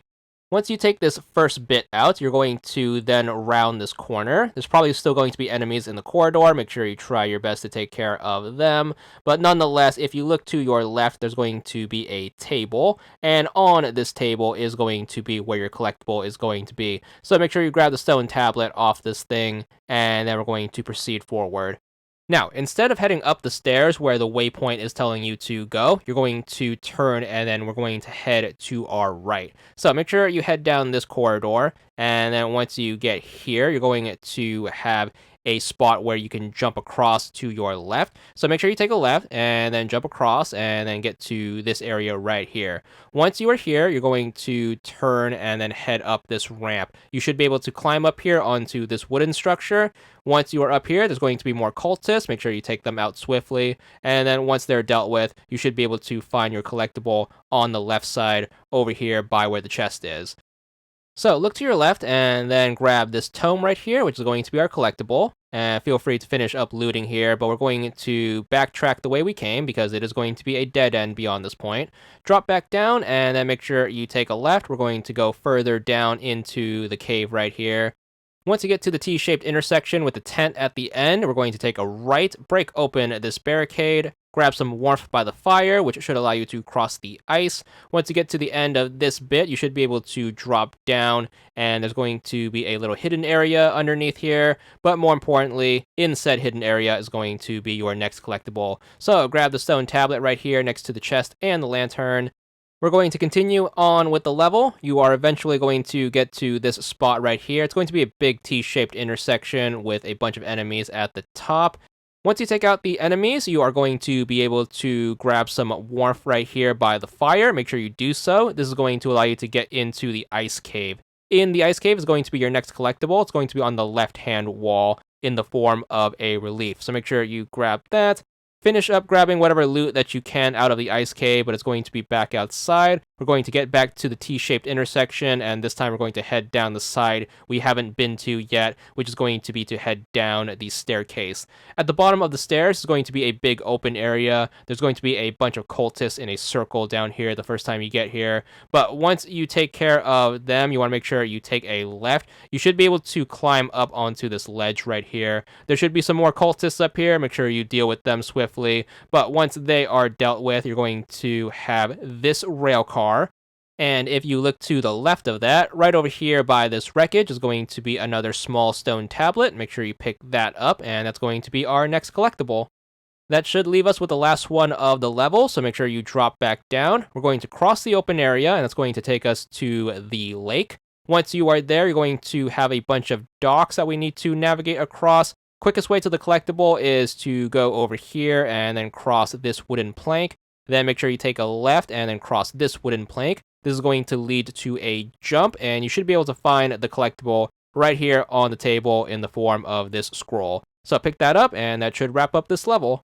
Once you take this first bit out, you're going to then round this corner. There's probably still going to be enemies in the corridor. Make sure you try your best to take care of them. But nonetheless, if you look to your left, there's going to be a table. And on this table is going to be where your collectible is going to be. So make sure you grab the stone tablet off this thing, and then we're going to proceed forward. Now, instead of heading up the stairs where the waypoint is telling you to go, you're going to turn and then we're going to head to our right. So make sure you head down this corridor, and then once you get here, you're going to have a spot where you can jump across to your left. So make sure you take a left and then jump across and then get to this area right here. Once you are here, you're going to turn and then head up this ramp. You should be able to climb up here onto this wooden structure. Once you are up here, there's going to be more cultists. Make sure you take them out swiftly. And then once they're dealt with, you should be able to find your collectible on the left side over here by where the chest is. So look to your left and then grab this tome right here, which is going to be our collectible. And feel free to finish up looting here, but we're going to backtrack the way we came because it is going to be a dead end beyond this point. Drop back down and then make sure you take a left. We're going to go further down into the cave right here. Once you get to the T-shaped intersection with the tent at the end, we're going to take a right, break open this barricade, grab some warmth by the fire, which should allow you to cross the ice. Once you get to the end of this bit, you should be able to drop down, and there's going to be a little hidden area underneath here, but more importantly, in said hidden area is going to be your next collectible. So grab the stone tablet right here next to the chest and the lantern. We're going to continue on with the level. You are eventually going to get to this spot right here. It's going to be a big T-shaped intersection with a bunch of enemies at the top. Once you take out the enemies, you are going to be able to grab some warmth right here by the fire. Make sure you do so. This is going to allow you to get into the ice cave. In the ice cave is going to be your next collectible. It's going to be on the left-hand wall in the form of a relief. So make sure you grab that. Finish up grabbing whatever loot that you can out of the ice cave, but it's going to be back outside. We're going to get back to the T-shaped intersection, and this time we're going to head down the side we haven't been to yet, which is going to be to head down the staircase. At the bottom of the stairs is going to be a big open area. There's going to be a bunch of cultists in a circle down here the first time you get here, but once you take care of them, you want to make sure you take a left. You should be able to climb up onto this ledge right here. There should be some more cultists up here. Make sure you deal with them swiftly, but once they are dealt with, you're going to have this rail car. And if you look to the left of that, right over here by this wreckage is going to be another small stone tablet. Make sure you pick that up, and that's going to be our next collectible. That should leave us with the last one of the level, so make sure you drop back down. We're going to cross the open area, and it's going to take us to the lake. Once you are there, you're going to have a bunch of docks that we need to navigate across. Quickest way to the collectible is to go over here and then cross this wooden plank. Then make sure you take a left and then cross this wooden plank. This is going to lead to a jump, and you should be able to find the collectible right here on the table in the form of this scroll. So pick that up, and that should wrap up this level.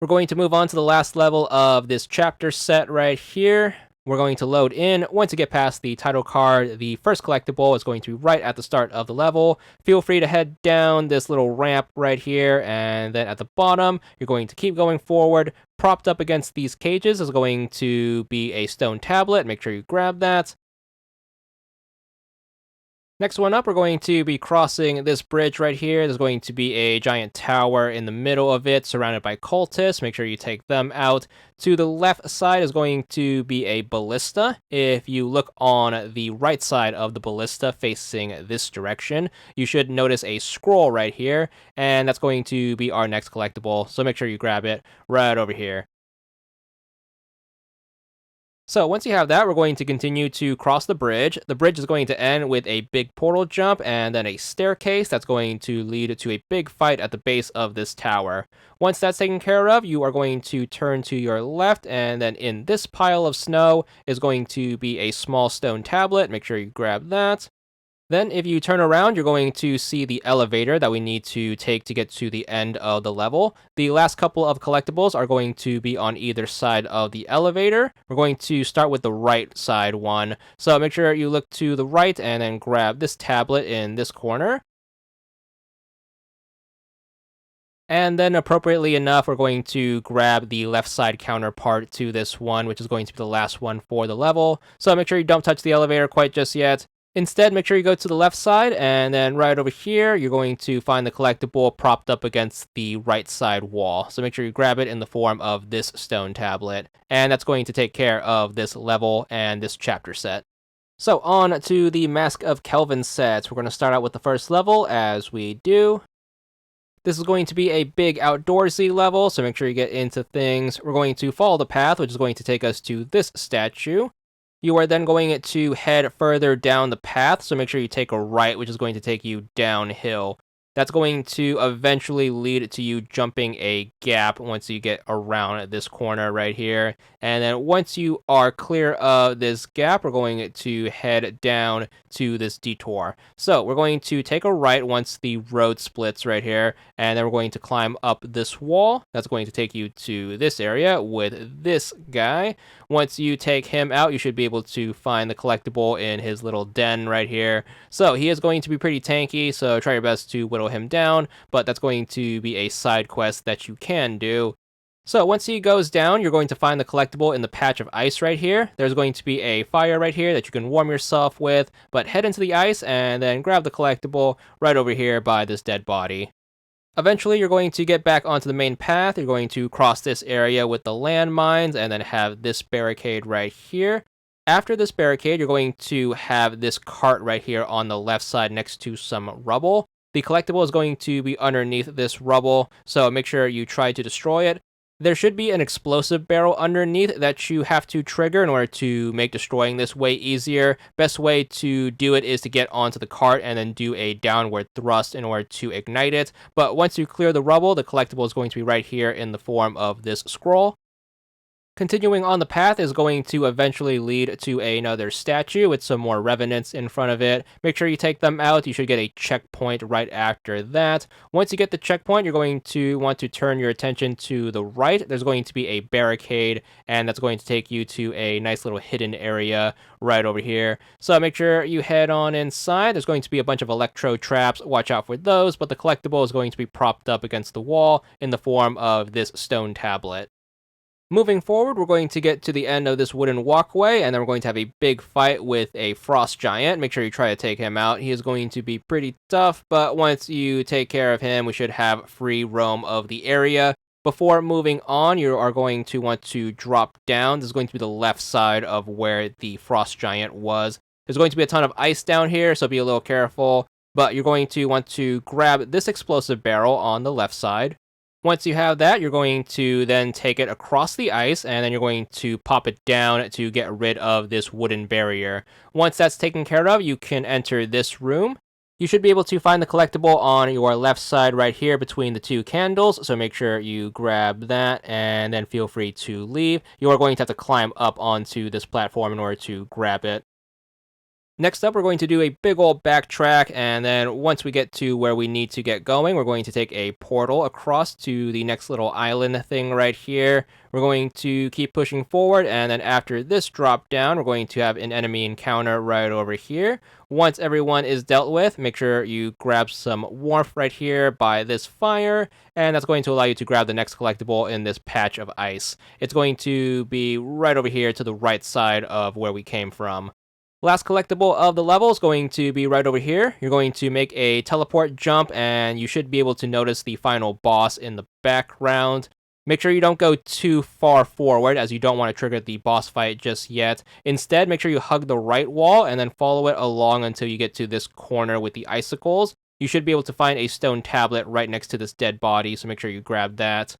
We're going to move on to the last level of this chapter set right here. We're going to load in. Once you get past the title card, the first collectible is going to be right at the start of the level. Feel free to head down this little ramp right here, and then at the bottom, you're going to keep going forward. Propped up against these cages is going to be a stone tablet. Make sure you grab that. Next one up, we're going to be crossing this bridge right here. There's going to be a giant tower in the middle of it, surrounded by cultists. Make sure you take them out. To the left side is going to be a ballista. If you look on the right side of the ballista facing this direction, you should notice a scroll right here, and that's going to be our next collectible. So make sure you grab it right over here. So once you have that, we're going to continue to cross the bridge. The bridge is going to end with a big portal jump and then a staircase that's going to lead to a big fight at the base of this tower. Once that's taken care of, you are going to turn to your left, and then in this pile of snow is going to be a small stone tablet. Make sure you grab that. Then if you turn around, you're going to see the elevator that we need to take to get to the end of the level. The last couple of collectibles are going to be on either side of the elevator. We're going to start with the right side one. So make sure you look to the right and then grab this tablet in this corner. And then appropriately enough, we're going to grab the left side counterpart to this one, which is going to be the last one for the level. So make sure you don't touch the elevator quite just yet. Instead, make sure you go to the left side, and then right over here, you're going to find the collectible propped up against the right side wall. So make sure you grab it in the form of this stone tablet, and that's going to take care of this level and this chapter set. So on to the Mask of Kelvin sets. We're going to start out with the first level, as we do. This is going to be a big outdoorsy level, so make sure you get into things. We're going to follow the path, which is going to take us to this statue. You are then going to head further down the path, so make sure you take a right, which is going to take you downhill. That's going to eventually lead to you jumping a gap once you get around this corner right here. And then once you are clear of this gap, we're going to head down to this detour. So we're going to take a right once the road splits right here, and then we're going to climb up this wall. That's going to take you to this area with this guy. Once you take him out, you should be able to find the collectible in his little den right here. So he is going to be pretty tanky, so try your best to whittle him down, but that's going to be a side quest that you can do. So once he goes down, you're going to find the collectible in the patch of ice right here. There's going to be a fire right here that you can warm yourself with, but head into the ice and then grab the collectible right over here by this dead body. Eventually, you're going to get back onto the main path. You're going to cross this area with the landmines and then have this barricade right here. After this barricade, you're going to have this cart right here on the left side next to some rubble. The collectible is going to be underneath this rubble, so make sure you try to destroy it. There should be an explosive barrel underneath that you have to trigger in order to make destroying this way easier. Best way to do it is to get onto the cart and then do a downward thrust in order to ignite it. But once you clear the rubble, the collectible is going to be right here in the form of this scroll. Continuing on the path is going to eventually lead to another statue with some more revenants in front of it. Make sure you take them out. You should get a checkpoint right after that. Once you get the checkpoint, you're going to want to turn your attention to the right. There's going to be a barricade, and that's going to take you to a nice little hidden area right over here. So make sure you head on inside. There's going to be a bunch of electro traps. Watch out for those, but the collectible is going to be propped up against the wall in the form of this stone tablet. Moving forward, we're going to get to the end of this wooden walkway, and then we're going to have a big fight with a frost giant. Make sure you try to take him out. He is going to be pretty tough, but once you take care of him, we should have free roam of the area. Before moving on, you are going to want to drop down. This is going to be the left side of where the frost giant was. There's going to be a ton of ice down here, so be a little careful, but you're going to want to grab this explosive barrel on the left side. Once you have that, you're going to then take it across the ice, and then you're going to pop it down to get rid of this wooden barrier. Once that's taken care of, you can enter this room. You should be able to find the collectible on your left side right here between the two candles, so make sure you grab that, and then feel free to leave. You are going to have to climb up onto this platform in order to grab it. Next up, we're going to do a big old backtrack, and then once we get to where we need to get going, we're going to take a portal across to the next little island thing right here. We're going to keep pushing forward, and then after this drop down, we're going to have an enemy encounter right over here. Once everyone is dealt with, make sure you grab some warmth right here by this fire, and that's going to allow you to grab the next collectible in this patch of ice. It's going to be right over here to the right side of where we came from. Last collectible of the level is going to be right over here. You're going to make a teleport jump, and you should be able to notice the final boss in the background. Make sure you don't go too far forward, as you don't want to trigger the boss fight just yet. Instead, make sure you hug the right wall and then follow it along until you get to this corner with the icicles. You should be able to find a stone tablet right next to this dead body, so make sure you grab that.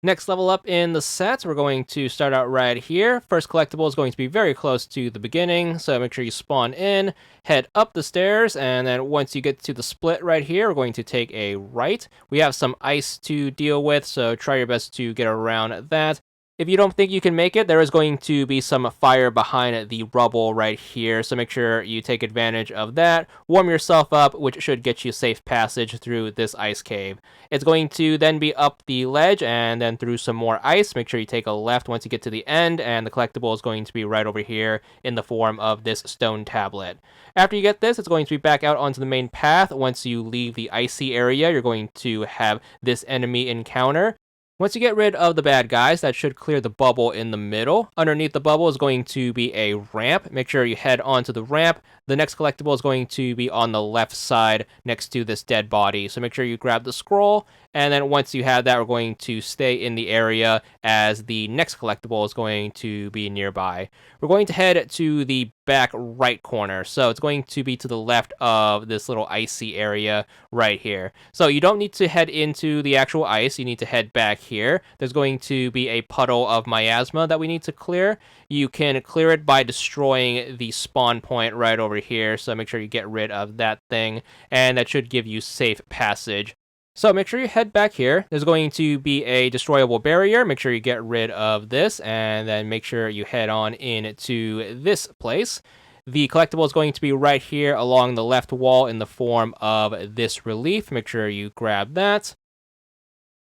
Next level up in the set, we're going to start out right here. First collectible is going to be very close to the beginning, so make sure you spawn in, head up the stairs, and then once you get to the split right here, we're going to take a right. We have some ice to deal with, so try your best to get around that. If you don't think you can make it, there is going to be some fire behind the rubble right here, so make sure you take advantage of that. Warm yourself up, which should get you safe passage through this ice cave. It's going to then be up the ledge and then through some more ice. Make sure you take a left once you get to the end, and the collectible is going to be right over here in the form of this stone tablet. After you get this, it's going to be back out onto the main path. Once you leave the icy area, you're going to have this enemy encounter. Once you get rid of the bad guys, that should clear the bubble in the middle. Underneath the bubble is going to be a ramp. Make sure you head onto the ramp. The next collectible is going to be on the left side next to this dead body. So make sure you grab the scroll. And then once you have that, we're going to stay in the area as the next collectible is going to be nearby. We're going to head to the back right corner. So it's going to be to the left of this little icy area right here. So you don't need to head into the actual ice. You need to head back here. There's going to be a puddle of miasma that we need to clear. You can clear it by destroying the spawn point right over here. So make sure you get rid of that thing, and that should give you safe passage. So make sure you head back here. There's going to be a destroyable barrier. Make sure you get rid of this, and then make sure you head on into this place. The collectible is going to be right here along the left wall in the form of this relief. Make sure you grab that.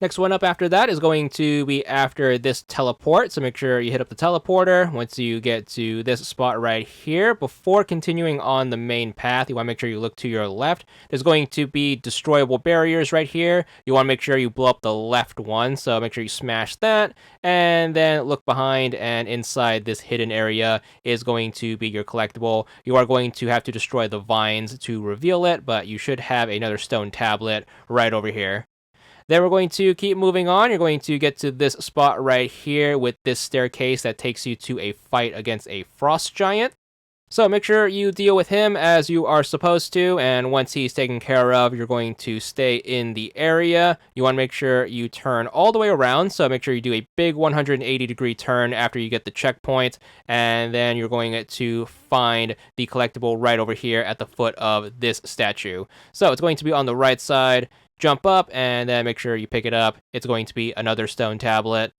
Next one up after that is going to be after this teleport, so make sure you hit up the teleporter once you get to this spot right here. Before continuing on the main path, you want to make sure you look to your left. There's going to be destroyable barriers right here. You want to make sure you blow up the left one, so make sure you smash that, and then look behind, and inside this hidden area is going to be your collectible. You are going to have to destroy the vines to reveal it, but you should have another stone tablet right over here. Then we're going to keep moving on. You're going to get to this spot right here with this staircase that takes you to a fight against a frost giant. So make sure you deal with him as you are supposed to, and once he's taken care of, you're going to stay in the area. You want to make sure you turn all the way around, so make sure you do a big 180-degree turn after you get the checkpoint, and then you're going to find the collectible right over here at the foot of this statue. So it's going to be on the right side. Jump up, and then make sure you pick it up. It's going to be another stone tablet.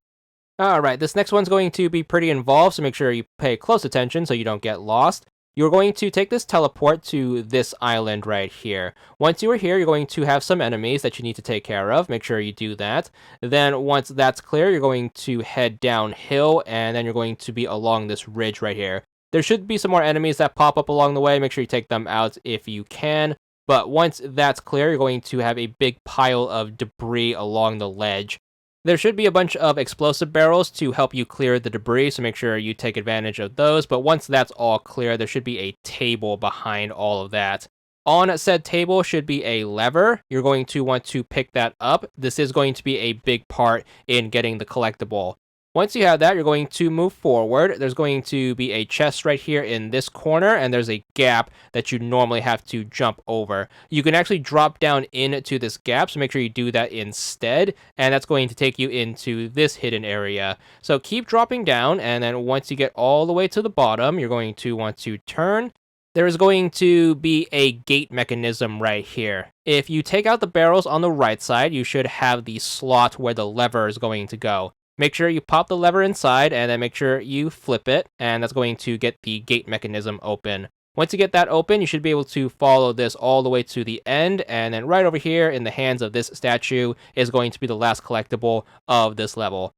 Alright, this next one's going to be pretty involved, so make sure you pay close attention so you don't get lost. You're going to take this teleport to this island right here. Once you are here, you're going to have some enemies that you need to take care of. Make sure you do that. Then once that's clear, you're going to head downhill, and then you're going to be along this ridge right here. There should be some more enemies that pop up along the way. Make sure you take them out if you can. But once that's clear, you're going to have a big pile of debris along the ledge. There should be a bunch of explosive barrels to help you clear the debris, so make sure you take advantage of those. But once that's all clear, there should be a table behind all of that. On said table should be a lever. You're going to want to pick that up. This is going to be a big part in getting the collectible. Once you have that, you're going to move forward. There's going to be a chest right here in this corner, and there's a gap that you normally have to jump over. You can actually drop down into this gap, so make sure you do that instead, and that's going to take you into this hidden area. So keep dropping down, and then once you get all the way to the bottom, you're going to want to turn. There is going to be a gate mechanism right here. If you take out the barrels on the right side, you should have the slot where the lever is going to go. Make sure you pop the lever inside, and then make sure you flip it, and that's going to get the gate mechanism open. Once you get that open, you should be able to follow this all the way to the end, and then right over here in the hands of this statue is going to be the last collectible of this level.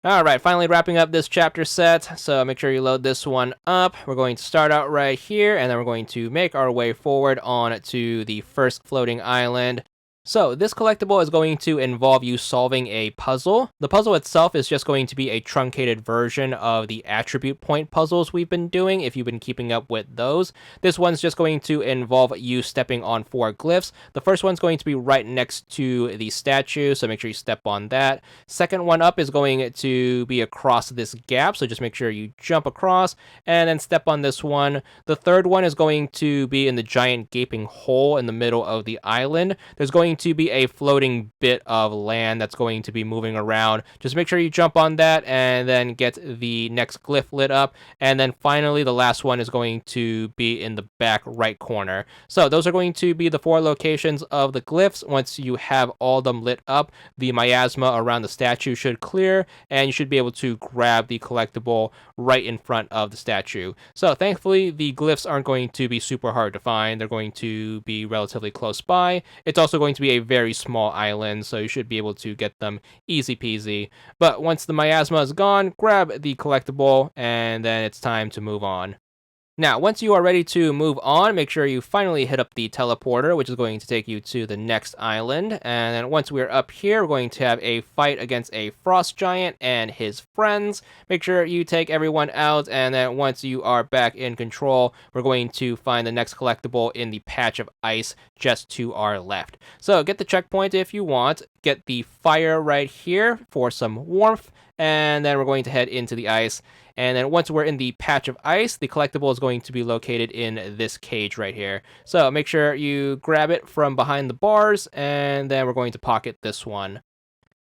Alright, finally wrapping up this chapter set, so make sure you load this one up. We're going to start out right here, and then we're going to make our way forward on to the first floating island. So this collectible is going to involve you solving a puzzle. The puzzle itself is just going to be a truncated version of the attribute point puzzles we've been doing, if you've been keeping up with those. This one's just going to involve you stepping on 4 glyphs. The first one's going to be right next to the statue, so make sure you step on that. Second one up is going to be across this gap, so just make sure you jump across, and then step on this one. The third one is going to be in the giant gaping hole in the middle of the island. There's going to be a floating bit of land that's going to be moving around. Just make sure you jump on that and then get the next glyph lit up. And then finally, the last one is going to be in the back right corner. So those are going to be the 4 locations of the glyphs. Once you have all of them lit up, the miasma around the statue should clear, and you should be able to grab the collectible right in front of the statue. So thankfully, the glyphs aren't going to be super hard to find. They're going to be relatively close by. It's also going to be a very small island, so you should be able to get them easy peasy. But once the miasma is gone, grab the collectible, and then it's time to move on. Now, once you are ready to move on, make sure you finally hit up the teleporter, which is going to take you to the next island. And then once we're up here, we're going to have a fight against a frost giant and his friends. Make sure you take everyone out, and then once you are back in control, we're going to find the next collectible in the patch of ice just to our left. So get the checkpoint if you want. Get the fire right here for some warmth, and then we're going to head into the ice. And then once we're in the patch of ice, the collectible is going to be located in this cage right here. So make sure you grab it from behind the bars, and then we're going to pocket this one.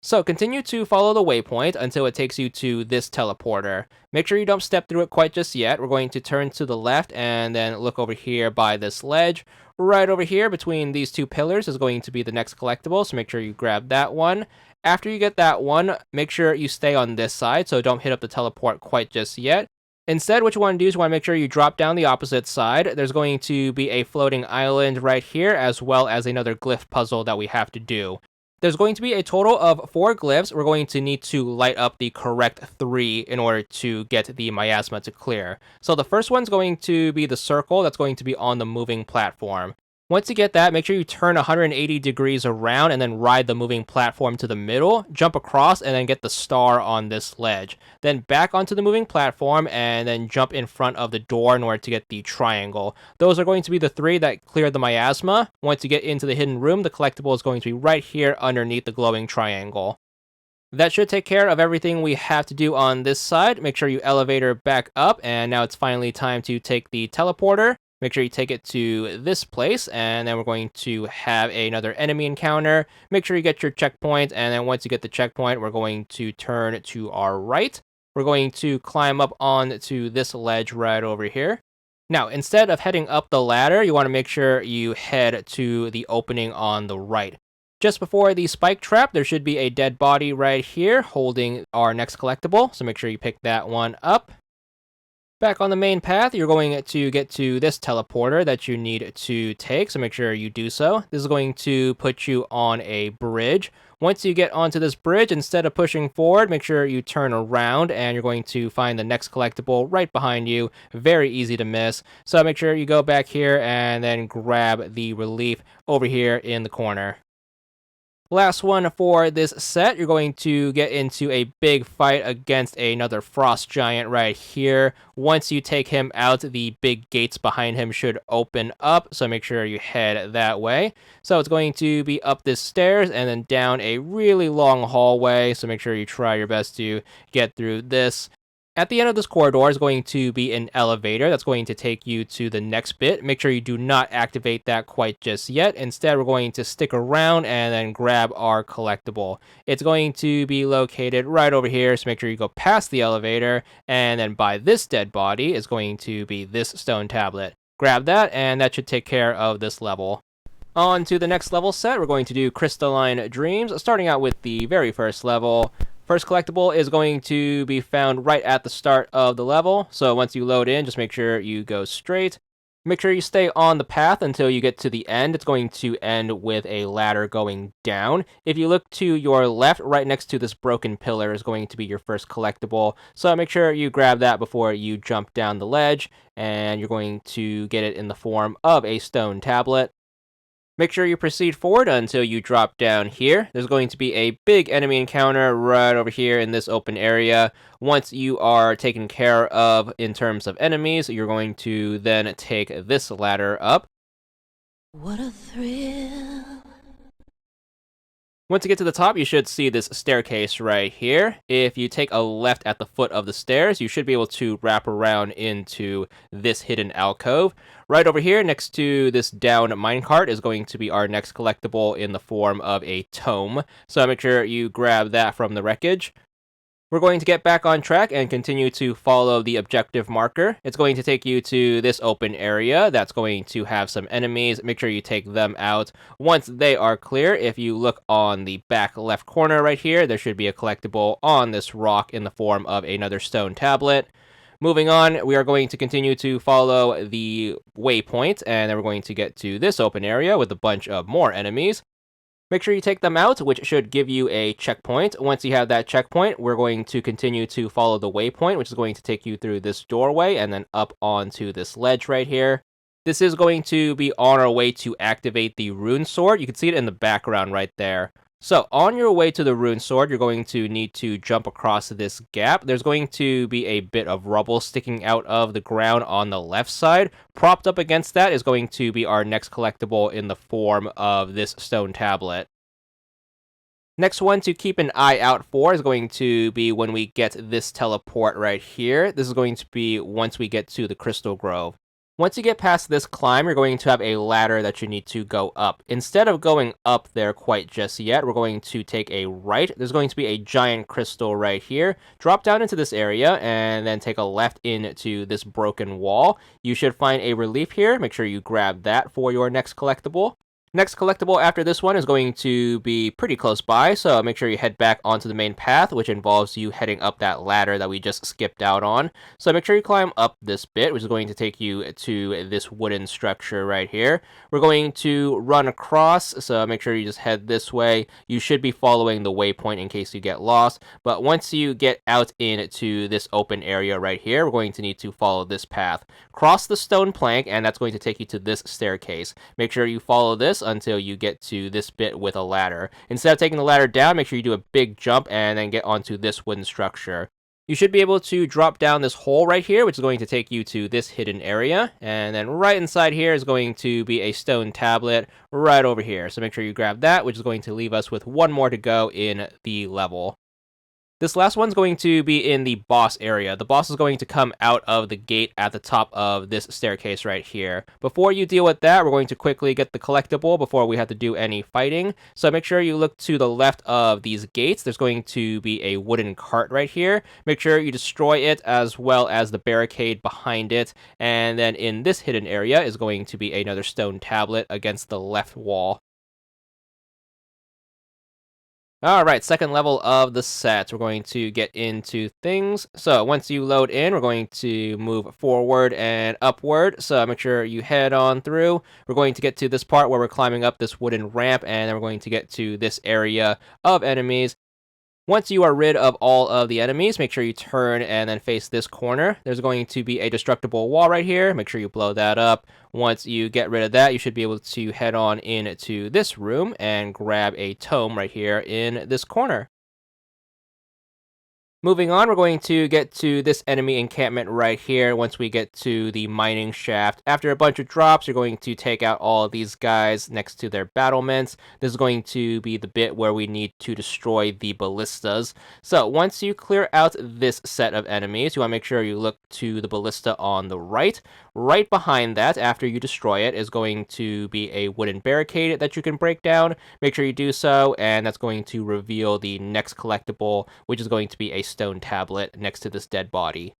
So continue to follow the waypoint until it takes you to this teleporter. Make sure you don't step through it quite just yet. We're going to turn to the left and then look over here by this ledge. Right over here between these 2 pillars is going to be the next collectible, so make sure you grab that one. After you get that one, make sure you stay on this side, so don't hit up the teleport quite just yet. Instead, what you want to do is you want to make sure you drop down the opposite side. There's going to be a floating island right here, as well as another glyph puzzle that we have to do. There's going to be a total of 4 glyphs. We're going to need to light up the correct 3 in order to get the miasma to clear. So the first one's going to be the circle that's going to be on the moving platform. Once you get that, make sure you turn 180 degrees around and then ride the moving platform to the middle, jump across, and then get the star on this ledge. Then back onto the moving platform and then jump in front of the door in order to get the triangle. Those are going to be the 3 that clear the miasma. Once you get into the hidden room, the collectible is going to be right here underneath the glowing triangle. That should take care of everything we have to do on this side. Make sure you elevator back up, and now it's finally time to take the teleporter. Make sure you take it to this place, and then we're going to have another enemy encounter. Make sure you get your checkpoint, and then once you get the checkpoint, we're going to turn to our right. We're going to climb up onto this ledge right over here. Now, instead of heading up the ladder, you want to make sure you head to the opening on the right. Just before the spike trap, there should be a dead body right here holding our next collectible, so make sure you pick that one up. Back on the main path, you're going to get to this teleporter that you need to take, so make sure you do so. This is going to put you on a bridge. Once you get onto this bridge, instead of pushing forward, make sure you turn around and you're going to find the next collectible right behind you. Very easy to miss. So make sure you go back here and then grab the relief over here in the corner. Last one for this set, you're going to get into a big fight against another frost giant right here. Once you take him out, the big gates behind him should open up, so make sure you head that way. So it's going to be up this stairs and then down a really long hallway, so make sure you try your best to get through this. At the end of this corridor is going to be an elevator that's going to take you to the next bit. Make sure you do not activate that quite just yet. Instead, we're going to stick around and then grab our collectible. It's going to be located right over here, so make sure you go past the elevator, and then by this dead body is going to be this stone tablet. Grab that, and that should take care of this level. On to the next level set, we're going to do Crystalline Dreams, starting out with the very first level. First collectible is going to be found right at the start of the level, so once you load in, just make sure you go straight. Make sure you stay on the path until you get to the end. It's going to end with a ladder going down. If you look to your left, right next to this broken pillar is going to be your first collectible, so make sure you grab that before you jump down the ledge, and you're going to get it in the form of a stone tablet. Make sure you proceed forward until you drop down here. There's going to be a big enemy encounter right over here in this open area. Once you are taken care of in terms of enemies, you're going to then take this ladder up. What a thrill. Once you get to the top, you should see this staircase right here. If you take a left at the foot of the stairs, you should be able to wrap around into this hidden alcove. Right over here, next to this down minecart, is going to be our next collectible in the form of a tome. So make sure you grab that from the wreckage. We're going to get back on track and continue to follow the objective marker. It's going to take you to this open area that's going to have some enemies. Make sure you take them out. Once they are clear, if you look on the back left corner right here, there should be a collectible on this rock in the form of another stone tablet. Moving on, we are going to continue to follow the waypoint, and then we're going to get to this open area with a bunch of more enemies. Make sure you take them out, which should give you a checkpoint. Once you have that checkpoint, we're going to continue to follow the waypoint, which is going to take you through this doorway and then up onto this ledge right here. This is going to be on our way to activate the rune sword. You can see it in the background right there. So on your way to the rune sword, you're going to need to jump across this gap. There's going to be a bit of rubble sticking out of the ground on the left side. Propped up against that is going to be our next collectible in the form of this stone tablet. Next one to keep an eye out for is going to be when we get this teleport right here. This is going to be once we get to the Crystal Grove. Once you get past this climb, you're going to have a ladder that you need to go up. Instead of going up there quite just yet, we're going to take a right. There's going to be a giant crystal right here. Drop down into this area and then take a left into this broken wall. You should find a relief here. Make sure you grab that for your next collectible. Next collectible after this one is going to be pretty close by, so make sure you head back onto the main path, which involves you heading up that ladder that we just skipped out on. So make sure you climb up this bit, which is going to take you to this wooden structure right here. We're going to run across, so make sure you just head this way. You should be following the waypoint in case you get lost, but once you get out into this open area right here, we're going to need to follow this path. Cross the stone plank, and that's going to take you to this staircase. Make sure you follow this until you get to this bit with a ladder. Instead of taking the ladder down, make sure you do a big jump and then get onto this wooden structure. You should be able to drop down this hole right here, which is going to take you to this hidden area. And then right inside here is going to be a stone tablet right over here. So make sure you grab that, which is going to leave us with one more to go in the level. This last one's going to be in the boss area. The boss is going to come out of the gate at the top of this staircase right here. Before you deal with that, we're going to quickly get the collectible before we have to do any fighting. So make sure you look to the left of these gates. There's going to be a wooden cart right here. Make sure you destroy it as well as the barricade behind it. And then in this hidden area is going to be another stone tablet against the left wall. Alright, second level of the set. We're going to get into things. So once you load in, we're going to move forward and upward. So make sure you head on through. We're going to get to this part where we're climbing up this wooden ramp, and then we're going to get to this area of enemies. Once you are rid of all of the enemies, make sure you turn and then face this corner. There's going to be a destructible wall right here. Make sure you blow that up. Once you get rid of that, you should be able to head on into this room and grab a tome right here in this corner. Moving on, we're going to get to this enemy encampment right here once we get to the mining shaft. After a bunch of drops, you're going to take out all of these guys next to their battlements. This is going to be the bit where we need to destroy the ballistas. So once you clear out this set of enemies, you want to make sure you look to the ballista on the right. Right behind that, after you destroy it, is going to be a wooden barricade that you can break down. Make sure you do so, and that's going to reveal the next collectible, which is going to be a stone tablet next to this dead body.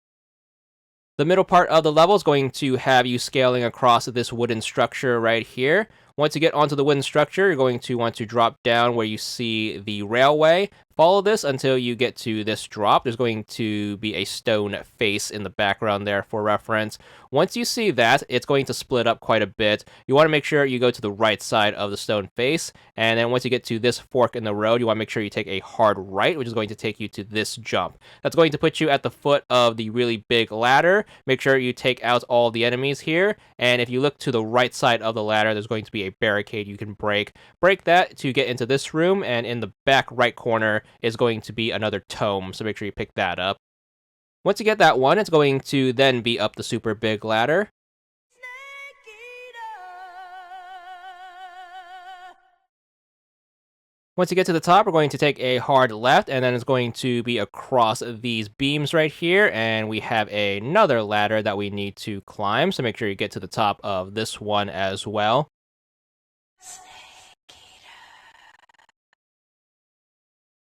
The middle part of the level is going to have you scaling across this wooden structure right here. Once you get onto the wooden structure, you're going to want to drop down where you see the railway. Follow this until you get to this drop. There's going to be a stone face in the background there for reference. Once you see that, it's going to split up quite a bit. You want to make sure you go to the right side of the stone face, and then once you get to this fork in the road, you want to make sure you take a hard right, which is going to take you to this jump. That's going to put you at the foot of the really big ladder. Make sure you take out all the enemies here, and if you look to the right side of the ladder, there's going to be a barricade you can break. Break that to get into this room, and in the back right corner is going to be another tome, so make sure you pick that up. Once you get that one, it's going to then be up the super big ladder. Once you get to the top, we're going to take a hard left, and then it's going to be across these beams right here, and we have another ladder that we need to climb, so make sure you get to the top of this one as well.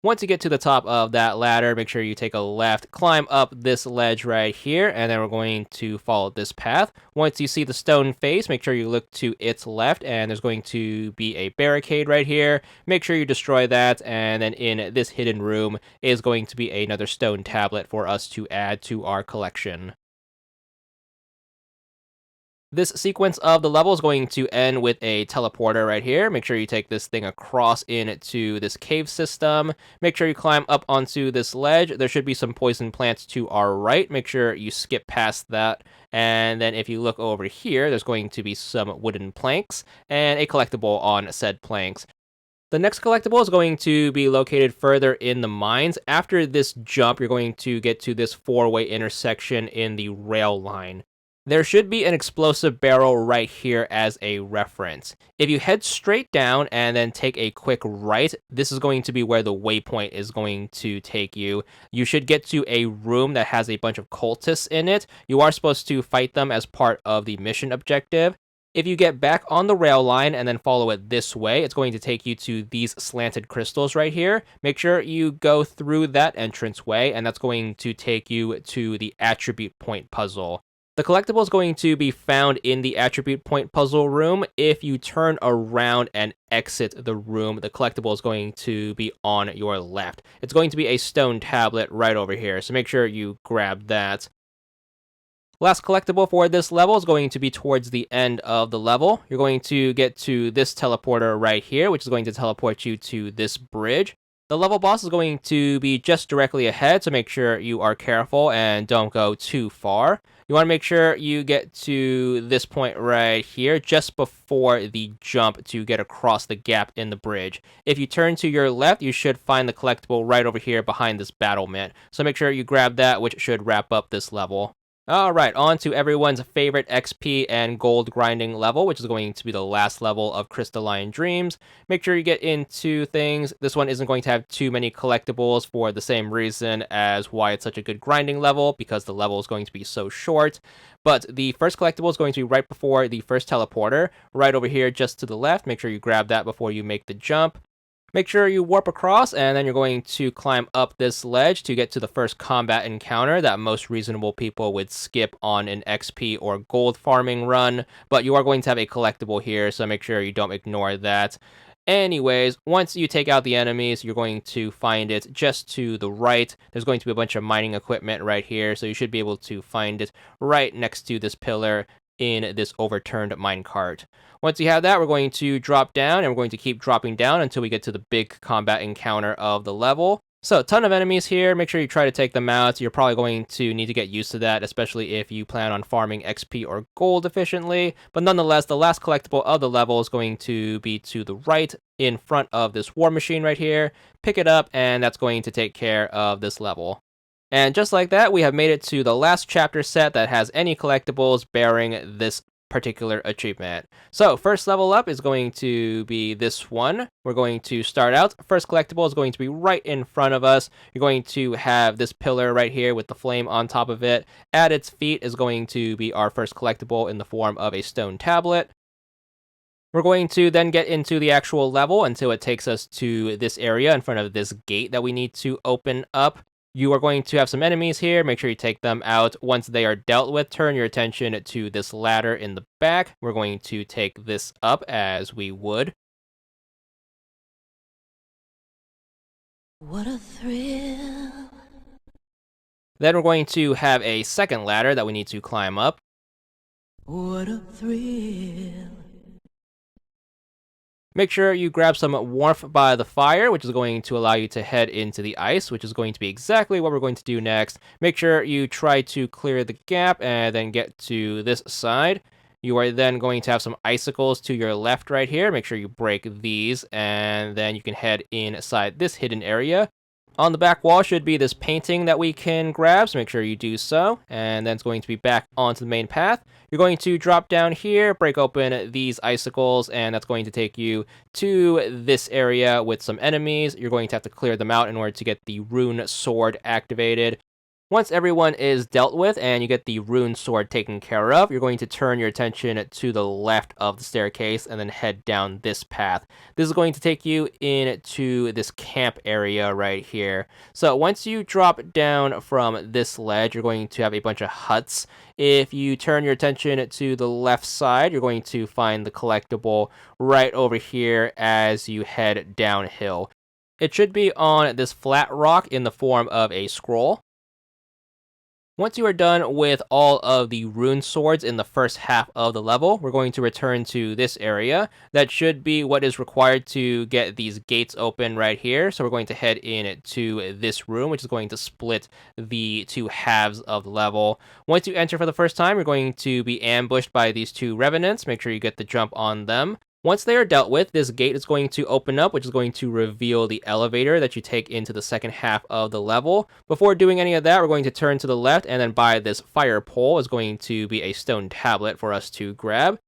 Once you get to the top of that ladder, make sure you take a left, climb up this ledge right here, and then we're going to follow this path. Once you see the stone face, make sure you look to its left, and there's going to be a barricade right here. Make sure you destroy that, and then in this hidden room is going to be another stone tablet for us to add to our collection. This sequence of the level is going to end with a teleporter right here. Make sure you take this thing across into this cave system. Make sure you climb up onto this ledge. There should be some poison plants to our right. Make sure you skip past that. And then if you look over here, there's going to be some wooden planks and a collectible on said planks. The next collectible is going to be located further in the mines. After this jump, you're going to get to this four-way intersection in the rail line. There should be an explosive barrel right here as a reference. If you head straight down and then take a quick right, this is going to be where the waypoint is going to take you. You should get to a room that has a bunch of cultists in it. You are supposed to fight them as part of the mission objective. If you get back on the rail line and then follow it this way, it's going to take you to these slanted crystals right here. Make sure you go through that entranceway, and that's going to take you to the attribute point puzzle. The collectible is going to be found in the attribute point puzzle room. If you turn around and exit the room, the collectible is going to be on your left. It's going to be a stone tablet right over here, so make sure you grab that. Last collectible for this level is going to be towards the end of the level. You're going to get to this teleporter right here, which is going to teleport you to this bridge. The level boss is going to be just directly ahead, so make sure you are careful and don't go too far. You want to make sure you get to this point right here, just before the jump to get across the gap in the bridge. If you turn to your left, you should find the collectible right over here behind this battlement. So make sure you grab that, which should wrap up this level. Alright, on to everyone's favorite XP and gold grinding level, which is going to be the last level of Crystalline Dreams. Make sure you get into things. This one isn't going to have too many collectibles for the same reason as why it's such a good grinding level, because the level is going to be so short. But the first collectible is going to be right before the first teleporter, right over here just to the left. Make sure you grab that before you make the jump. Make sure you warp across, and then you're going to climb up this ledge to get to the first combat encounter that most reasonable people would skip on an XP or gold farming run, but you are going to have a collectible here, so make sure you don't ignore that. Anyways, once you take out the enemies, you're going to find it just to the right. There's going to be a bunch of mining equipment right here, so you should be able to find it right next to this pillar in this overturned minecart. Once you have that, we're going to drop down, and we're going to keep dropping down until we get to the big combat encounter of the level. So, a ton of enemies here. Make sure you try to take them out. You're probably going to need to get used to that, especially if you plan on farming XP or gold efficiently. But nonetheless, the last collectible of the level is going to be to the right in front of this war machine right here. Pick it up, and that's going to take care of this level. And just like that, we have made it to the last chapter set that has any collectibles bearing this particular achievement. So first level up is going to be this one. We're going to start out. First collectible is going to be right in front of us. You're going to have this pillar right here with the flame on top of it. At its feet is going to be our first collectible in the form of a stone tablet. We're going to then get into the actual level until it takes us to this area in front of this gate that we need to open up. You are going to have some enemies here. Make sure you take them out. Once they are dealt with, turn your attention to this ladder in the back. We're going to take this up as we would. What a thrill. Then we're going to have a second ladder that we need to climb up. What a thrill. Make sure you grab some warmth by the fire, which is going to allow you to head into the ice, which is going to be exactly what we're going to do next. Make sure you try to clear the gap and then get to this side. You are then going to have some icicles to your left right here. Make sure you break these, and then you can head inside this hidden area. On the back wall should be this painting that we can grab, so make sure you do so. And then it's going to be back onto the main path. You're going to drop down here, break open these icicles, and that's going to take you to this area with some enemies. You're going to have to clear them out in order to get the rune sword activated. Once everyone is dealt with and you get the rune sword taken care of, you're going to turn your attention to the left of the staircase and then head down this path. This is going to take you into this camp area right here. So once you drop down from this ledge, you're going to have a bunch of huts. If you turn your attention to the left side, you're going to find the collectible right over here as you head downhill. It should be on this flat rock in the form of a scroll. Once you are done with all of the rune swords in the first half of the level, we're going to return to this area. That should be what is required to get these gates open right here. So we're going to head in to this room, which is going to split the two halves of the level. Once you enter for the first time, you're going to be ambushed by these two revenants. Make sure you get the jump on them. Once they are dealt with, this gate is going to open up, which is going to reveal the elevator that you take into the second half of the level. Before doing any of that, we're going to turn to the left, and then by this fire pole is going to be a stone tablet for us to grab.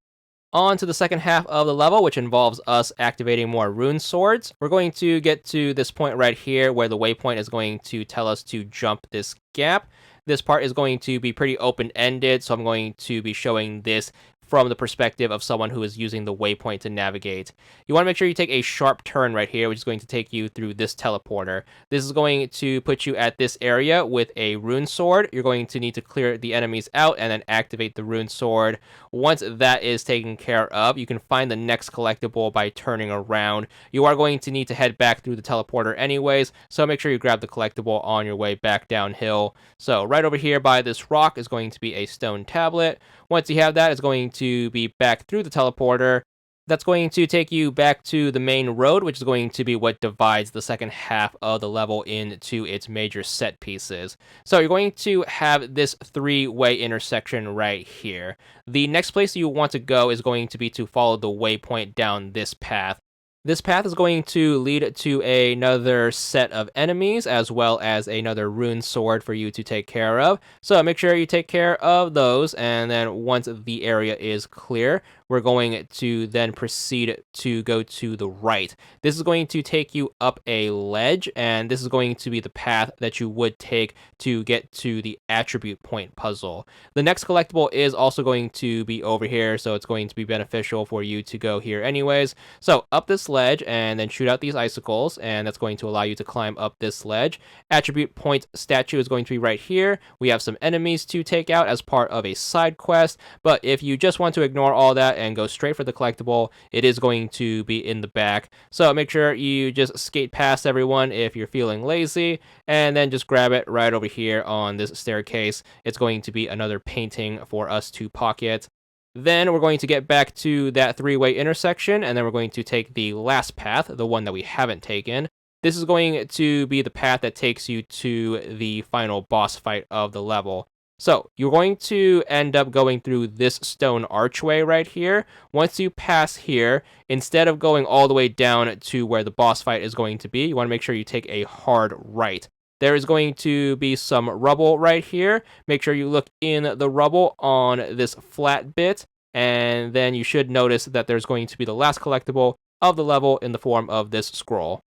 On to the second half of the level, which involves us activating more rune swords. We're going to get to this point right here where the waypoint is going to tell us to jump this gap. This part is going to be pretty open-ended, so I'm going to be showing this from the perspective of someone who is using the waypoint to navigate. You want to make sure you take a sharp turn right here, which is going to take you through this teleporter. This is going to put you at this area with a rune sword. You're going to need to clear the enemies out and then activate the rune sword. Once that is taken care of, you can find the next collectible by turning around. You are going to need to head back through the teleporter anyways, so make sure you grab the collectible on your way back downhill. So right over here by this rock is going to be a stone tablet. Once you have that, it's going to be back through the teleporter. That's going to take you back to the main road, which is going to be what divides the second half of the level into its major set pieces. So you're going to have this three-way intersection right here. The next place you want to go is going to be to follow the waypoint down this path. This path is going to lead to another set of enemies, as well as another rune sword for you to take care of. So make sure you take care of those, and then once the area is clear, we're going to then proceed to go to the right. This is going to take you up a ledge, and this is going to be the path that you would take to get to the attribute point puzzle. The next collectible is also going to be over here, so it's going to be beneficial for you to go here anyways. So up this ledge, and then shoot out these icicles, and that's going to allow you to climb up this ledge. Attribute point statue is going to be right here. We have some enemies to take out as part of a side quest, but if you just want to ignore all that and go straight for the collectible, it is going to be in the back. So make sure you just skate past everyone if you're feeling lazy, and then just grab it right over here on this staircase. It's going to be another painting for us to pocket. Then we're going to get back to that three-way intersection, and then we're going to take the last path, the one that we haven't taken. This is going to be the path that takes you to the final boss fight of the level. So you're going to end up going through this stone archway right here. Once you pass here, instead of going all the way down to where the boss fight is going to be, you want to make sure you take a hard right. There is going to be some rubble right here. Make sure you look in the rubble on this flat bit, and then you should notice that there's going to be the last collectible of the level in the form of this scroll.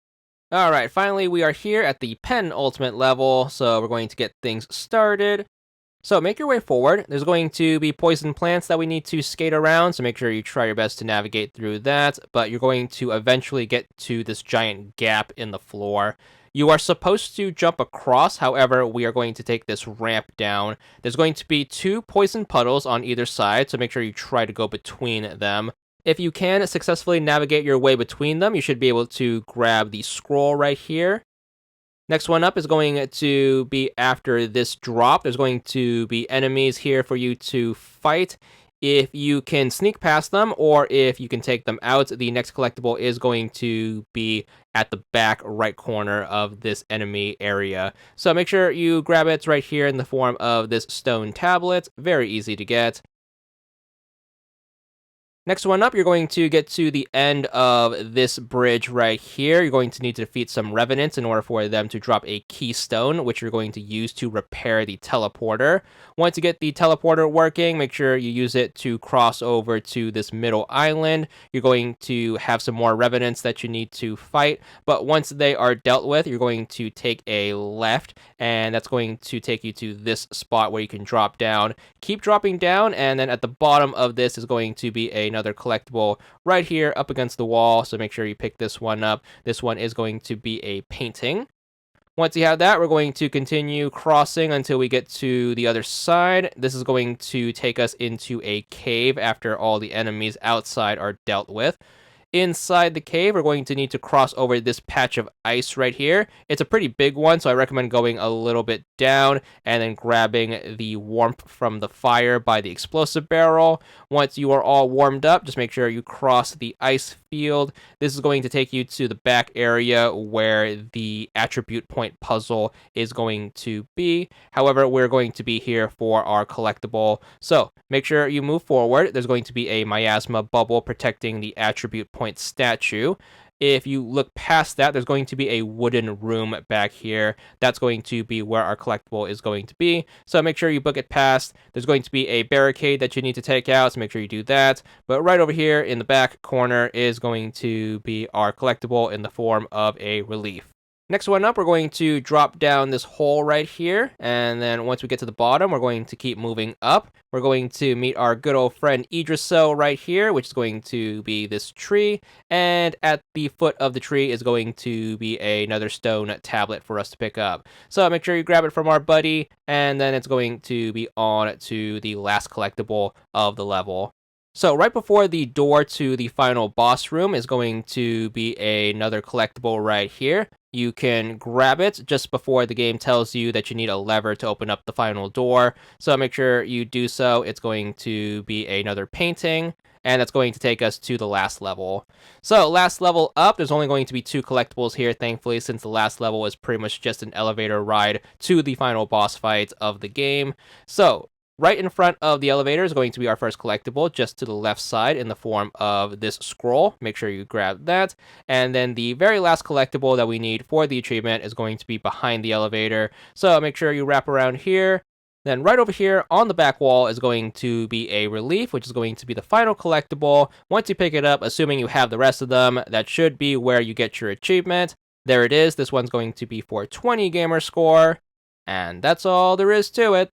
Alright, finally we are here at the penultimate level, so we're going to get things started. So make your way forward. There's going to be poison plants that we need to skate around, so make sure you try your best to navigate through that, but you're going to eventually get to this giant gap in the floor. You are supposed to jump across, however, we are going to take this ramp down. There's going to be 2 poison puddles on either side, so make sure you try to go between them. If you can successfully navigate your way between them, you should be able to grab the scroll right here. Next one up is going to be after this drop. There's going to be enemies here for you to fight. If you can sneak past them, or if you can take them out, the next collectible is going to be at the back right corner of this enemy area. So make sure you grab it. It's right here in the form of this stone tablet. Very easy to get. Next one up, you're going to get to the end of this bridge right here. You're going to need to defeat some revenants in order for them to drop a keystone, which you're going to use to repair the teleporter. Once you get the teleporter working, make sure you use it to cross over to this middle island. You're going to have some more revenants that you need to fight, but once they are dealt with, you're going to take a left, and that's going to take you to this spot where you can drop down. Keep dropping down, and then at the bottom of this is going to be another collectible right here up against the wall, so make sure you pick this one up. This one is going to be a painting. Once you have that, we're going to continue crossing until we get to the other side. This is going to take us into a cave after all the enemies outside are dealt with. Inside the cave, we're going to need to cross over this patch of ice right here. It's a pretty big one, so I recommend going a little bit down and then grabbing the warmth from the fire by the explosive barrel. Once you are all warmed up, just make sure you cross the ice field. This is going to take you to the back area where the attribute point puzzle is going to be. However, we're going to be here for our collectible, so make sure you move forward. There's going to be a miasma bubble protecting the attribute point statue. If you look past that, there's going to be a wooden room back here. That's going to be where our collectible is going to be. So make sure you book it past. There's going to be a barricade that you need to take out, so make sure you do that. But right over here in the back corner is going to be our collectible in the form of a relief. Next one up, we're going to drop down this hole right here, and then once we get to the bottom, we're going to keep moving up. We're going to meet our good old friend Idriso right here, which is going to be this tree, and at the foot of the tree is going to be another stone tablet for us to pick up. So make sure you grab it from our buddy, and then it's going to be on to the last collectible of the level. So right before the door to the final boss room is going to be another collectible right here. You can grab it just before the game tells you that you need a lever to open up the final door. So make sure you do so. It's going to be another painting, and that's going to take us to the last level. So last level up, there's only going to be 2 collectibles here, thankfully, since the last level is pretty much just an elevator ride to the final boss fight of the game. So right in front of the elevator is going to be our first collectible, just to the left side in the form of this scroll. Make sure you grab that. And then the very last collectible that we need for the achievement is going to be behind the elevator. So make sure you wrap around here. Then right over here on the back wall is going to be a relief, which is going to be the final collectible. Once you pick it up, assuming you have the rest of them, that should be where you get your achievement. There it is. This one's going to be for 20 gamer score. And that's all there is to it.